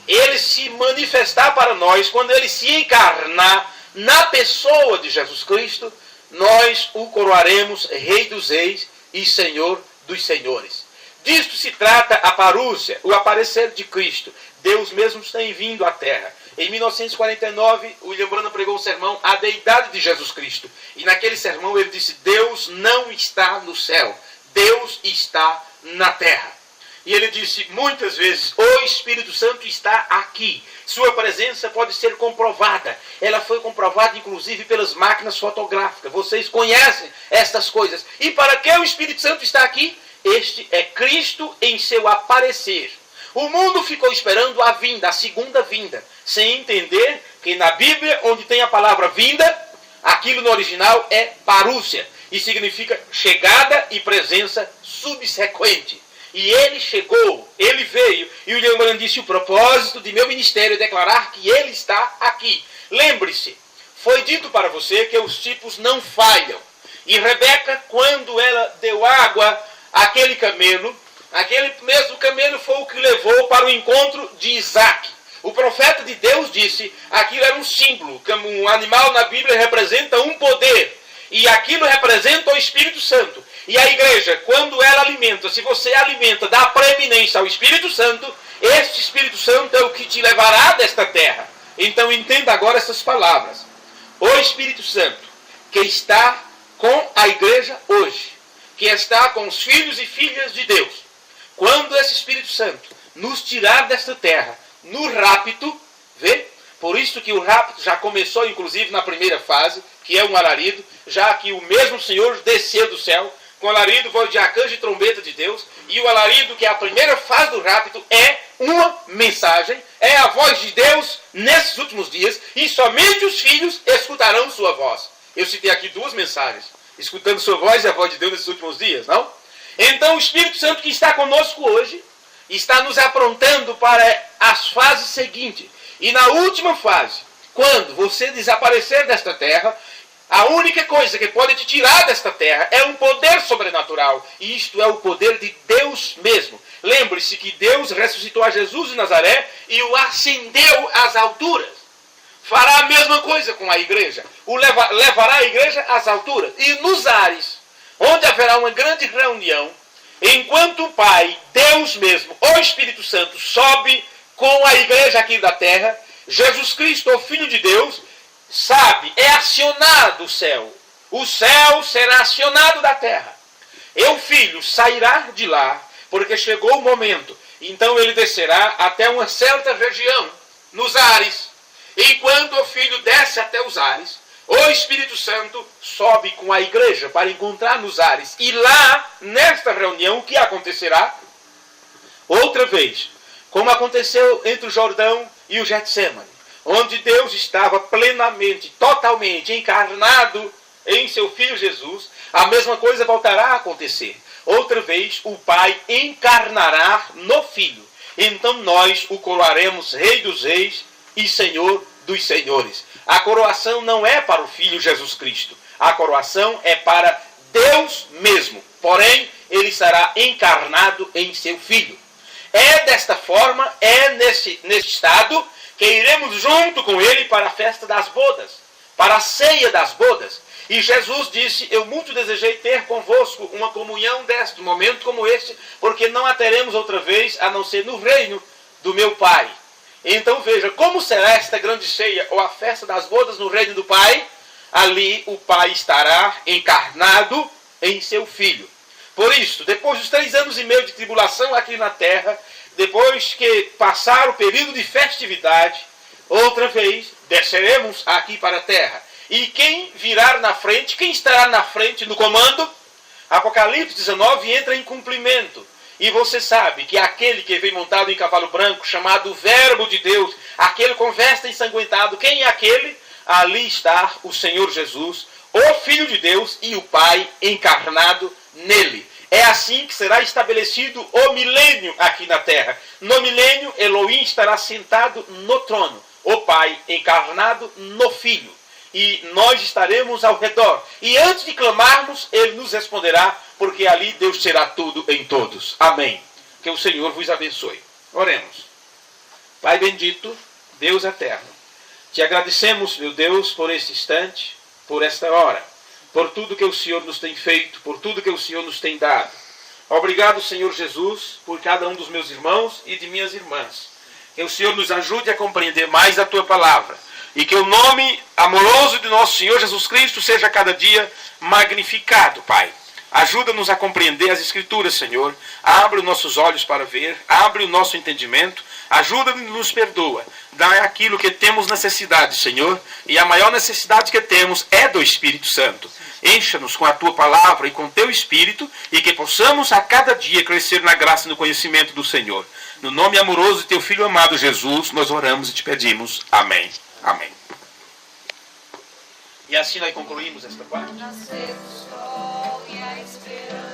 ele se manifestar para nós, quando ele se encarnar na pessoa de Jesus Cristo, nós o coroaremos Rei dos Reis e Senhor dos Senhores. Disto se trata a parúcia, o aparecer de Cristo. Deus mesmo tem vindo à terra. Em 1949, William Branham pregou o sermão A Deidade de Jesus Cristo. E naquele sermão ele disse: Deus não está no céu, Deus está na terra. E ele disse muitas vezes: o Espírito Santo está aqui. Sua presença pode ser comprovada. Ela foi comprovada inclusive pelas máquinas fotográficas. Vocês conhecem estas coisas. E para que o Espírito Santo está aqui? Este é Cristo em seu aparecer. O mundo ficou esperando a vinda, a segunda vinda, sem entender que na Bíblia, onde tem a palavra vinda, aquilo no original é parúcia, e significa chegada e presença subsequente. E ele chegou, ele veio, e o William Branham disse: o propósito de meu ministério é declarar que ele está aqui. Lembre-se, foi dito para você que os tipos não falham. E Rebeca, quando ela deu água àquele camelo, aquele mesmo camelo foi o que levou para o encontro de Isaac. O profeta de Deus disse, aquilo era um símbolo, um animal na Bíblia representa um poder, e aquilo representa o Espírito Santo. E a igreja, quando ela alimenta, se você alimenta, dá preeminência ao Espírito Santo, este Espírito Santo é o que te levará desta terra. Então entenda agora essas palavras. O Espírito Santo, que está com a igreja hoje, que está com os filhos e filhas de Deus, quando esse Espírito Santo nos tirar desta terra, no rapto, vê? Por isso que o rapto já começou, inclusive, na primeira fase, que é um alarido, já que o mesmo Senhor desceu do céu, com alarido, voz de arcanjo e trombeta de Deus, e o alarido, que é a primeira fase do rapto, é uma mensagem, é a voz de Deus nesses últimos dias, e somente os filhos escutarão sua voz. Eu citei aqui duas mensagens, escutando sua voz e a voz de Deus nesses últimos dias, não? Então o Espírito Santo que está conosco hoje, está nos aprontando para as fases seguintes. E na última fase, quando você desaparecer desta terra, a única coisa que pode te tirar desta terra é um poder sobrenatural. E isto é o poder de Deus mesmo. Lembre-se que Deus ressuscitou a Jesus de Nazaré e o ascendeu às alturas. Fará a mesma coisa com a igreja. Levará a igreja às alturas. E nos ares, onde haverá uma grande reunião, enquanto o Pai, Deus mesmo, o Espírito Santo, sobe com a igreja aqui da terra, Jesus Cristo, o Filho de Deus, sabe, é acionado o céu. O céu será acionado da terra. E o Filho sairá de lá, porque chegou o momento. Então ele descerá até uma certa região, nos ares. Enquanto o Filho desce até os ares, o Espírito Santo sobe com a igreja para encontrar nos ares. E lá, nesta reunião, o que acontecerá? Outra vez, como aconteceu entre o Jordão e o Getsêmani, onde Deus estava plenamente, totalmente encarnado em seu Filho Jesus, a mesma coisa voltará a acontecer. Outra vez, o Pai encarnará no Filho. Então nós o coroaremos Rei dos Reis e Senhor dos Senhores. A coroação não é para o Filho Jesus Cristo. A coroação é para Deus mesmo. Porém, ele será encarnado em seu Filho. É desta forma, é nesse estado, que iremos junto com ele para a festa das bodas, para a ceia das bodas. E Jesus disse, eu muito desejei ter convosco uma comunhão deste momento como este, porque não a teremos outra vez, a não ser no reino do meu Pai. Então veja, como será esta grande ceia, ou a festa das bodas no reino do Pai? Ali o Pai estará encarnado em seu Filho. Por isso, depois dos 3 anos e meio de tribulação aqui na terra, depois que passar o período de festividade, outra vez desceremos aqui para a terra. E quem virá na frente, quem estará na frente no comando? Apocalipse 19 entra em cumprimento. E você sabe que aquele que vem montado em cavalo branco, chamado Verbo de Deus, aquele com veste ensanguentado, quem é aquele? Ali está o Senhor Jesus, o Filho de Deus e o Pai encarnado nele. É assim que será estabelecido o milênio aqui na terra. No milênio, Elohim estará sentado no trono, o Pai encarnado no Filho. E nós estaremos ao redor. E antes de clamarmos, ele nos responderá, porque ali Deus será tudo em todos. Amém. Que o Senhor vos abençoe. Oremos. Pai bendito, Deus eterno, te agradecemos, meu Deus, por este instante, por esta hora, por tudo que o Senhor nos tem feito, por tudo que o Senhor nos tem dado. Obrigado, Senhor Jesus, por cada um dos meus irmãos e de minhas irmãs. Que o Senhor nos ajude a compreender mais a Tua palavra. E que o nome amoroso de nosso Senhor Jesus Cristo seja cada dia magnificado, Pai. Ajuda-nos a compreender as Escrituras, Senhor. Abre os nossos olhos para ver, abre o nosso entendimento. Ajuda-nos e nos perdoa. Dá aquilo que temos necessidade, Senhor. E a maior necessidade que temos é do Espírito Santo. Encha-nos com a Tua palavra e com Teu Espírito, e que possamos a cada dia crescer na graça e no conhecimento do Senhor. No nome amoroso de Teu Filho amado Jesus, nós oramos e te pedimos. Amém. Amém. E assim nós concluímos esta parte. Nascer o sol e a esperança.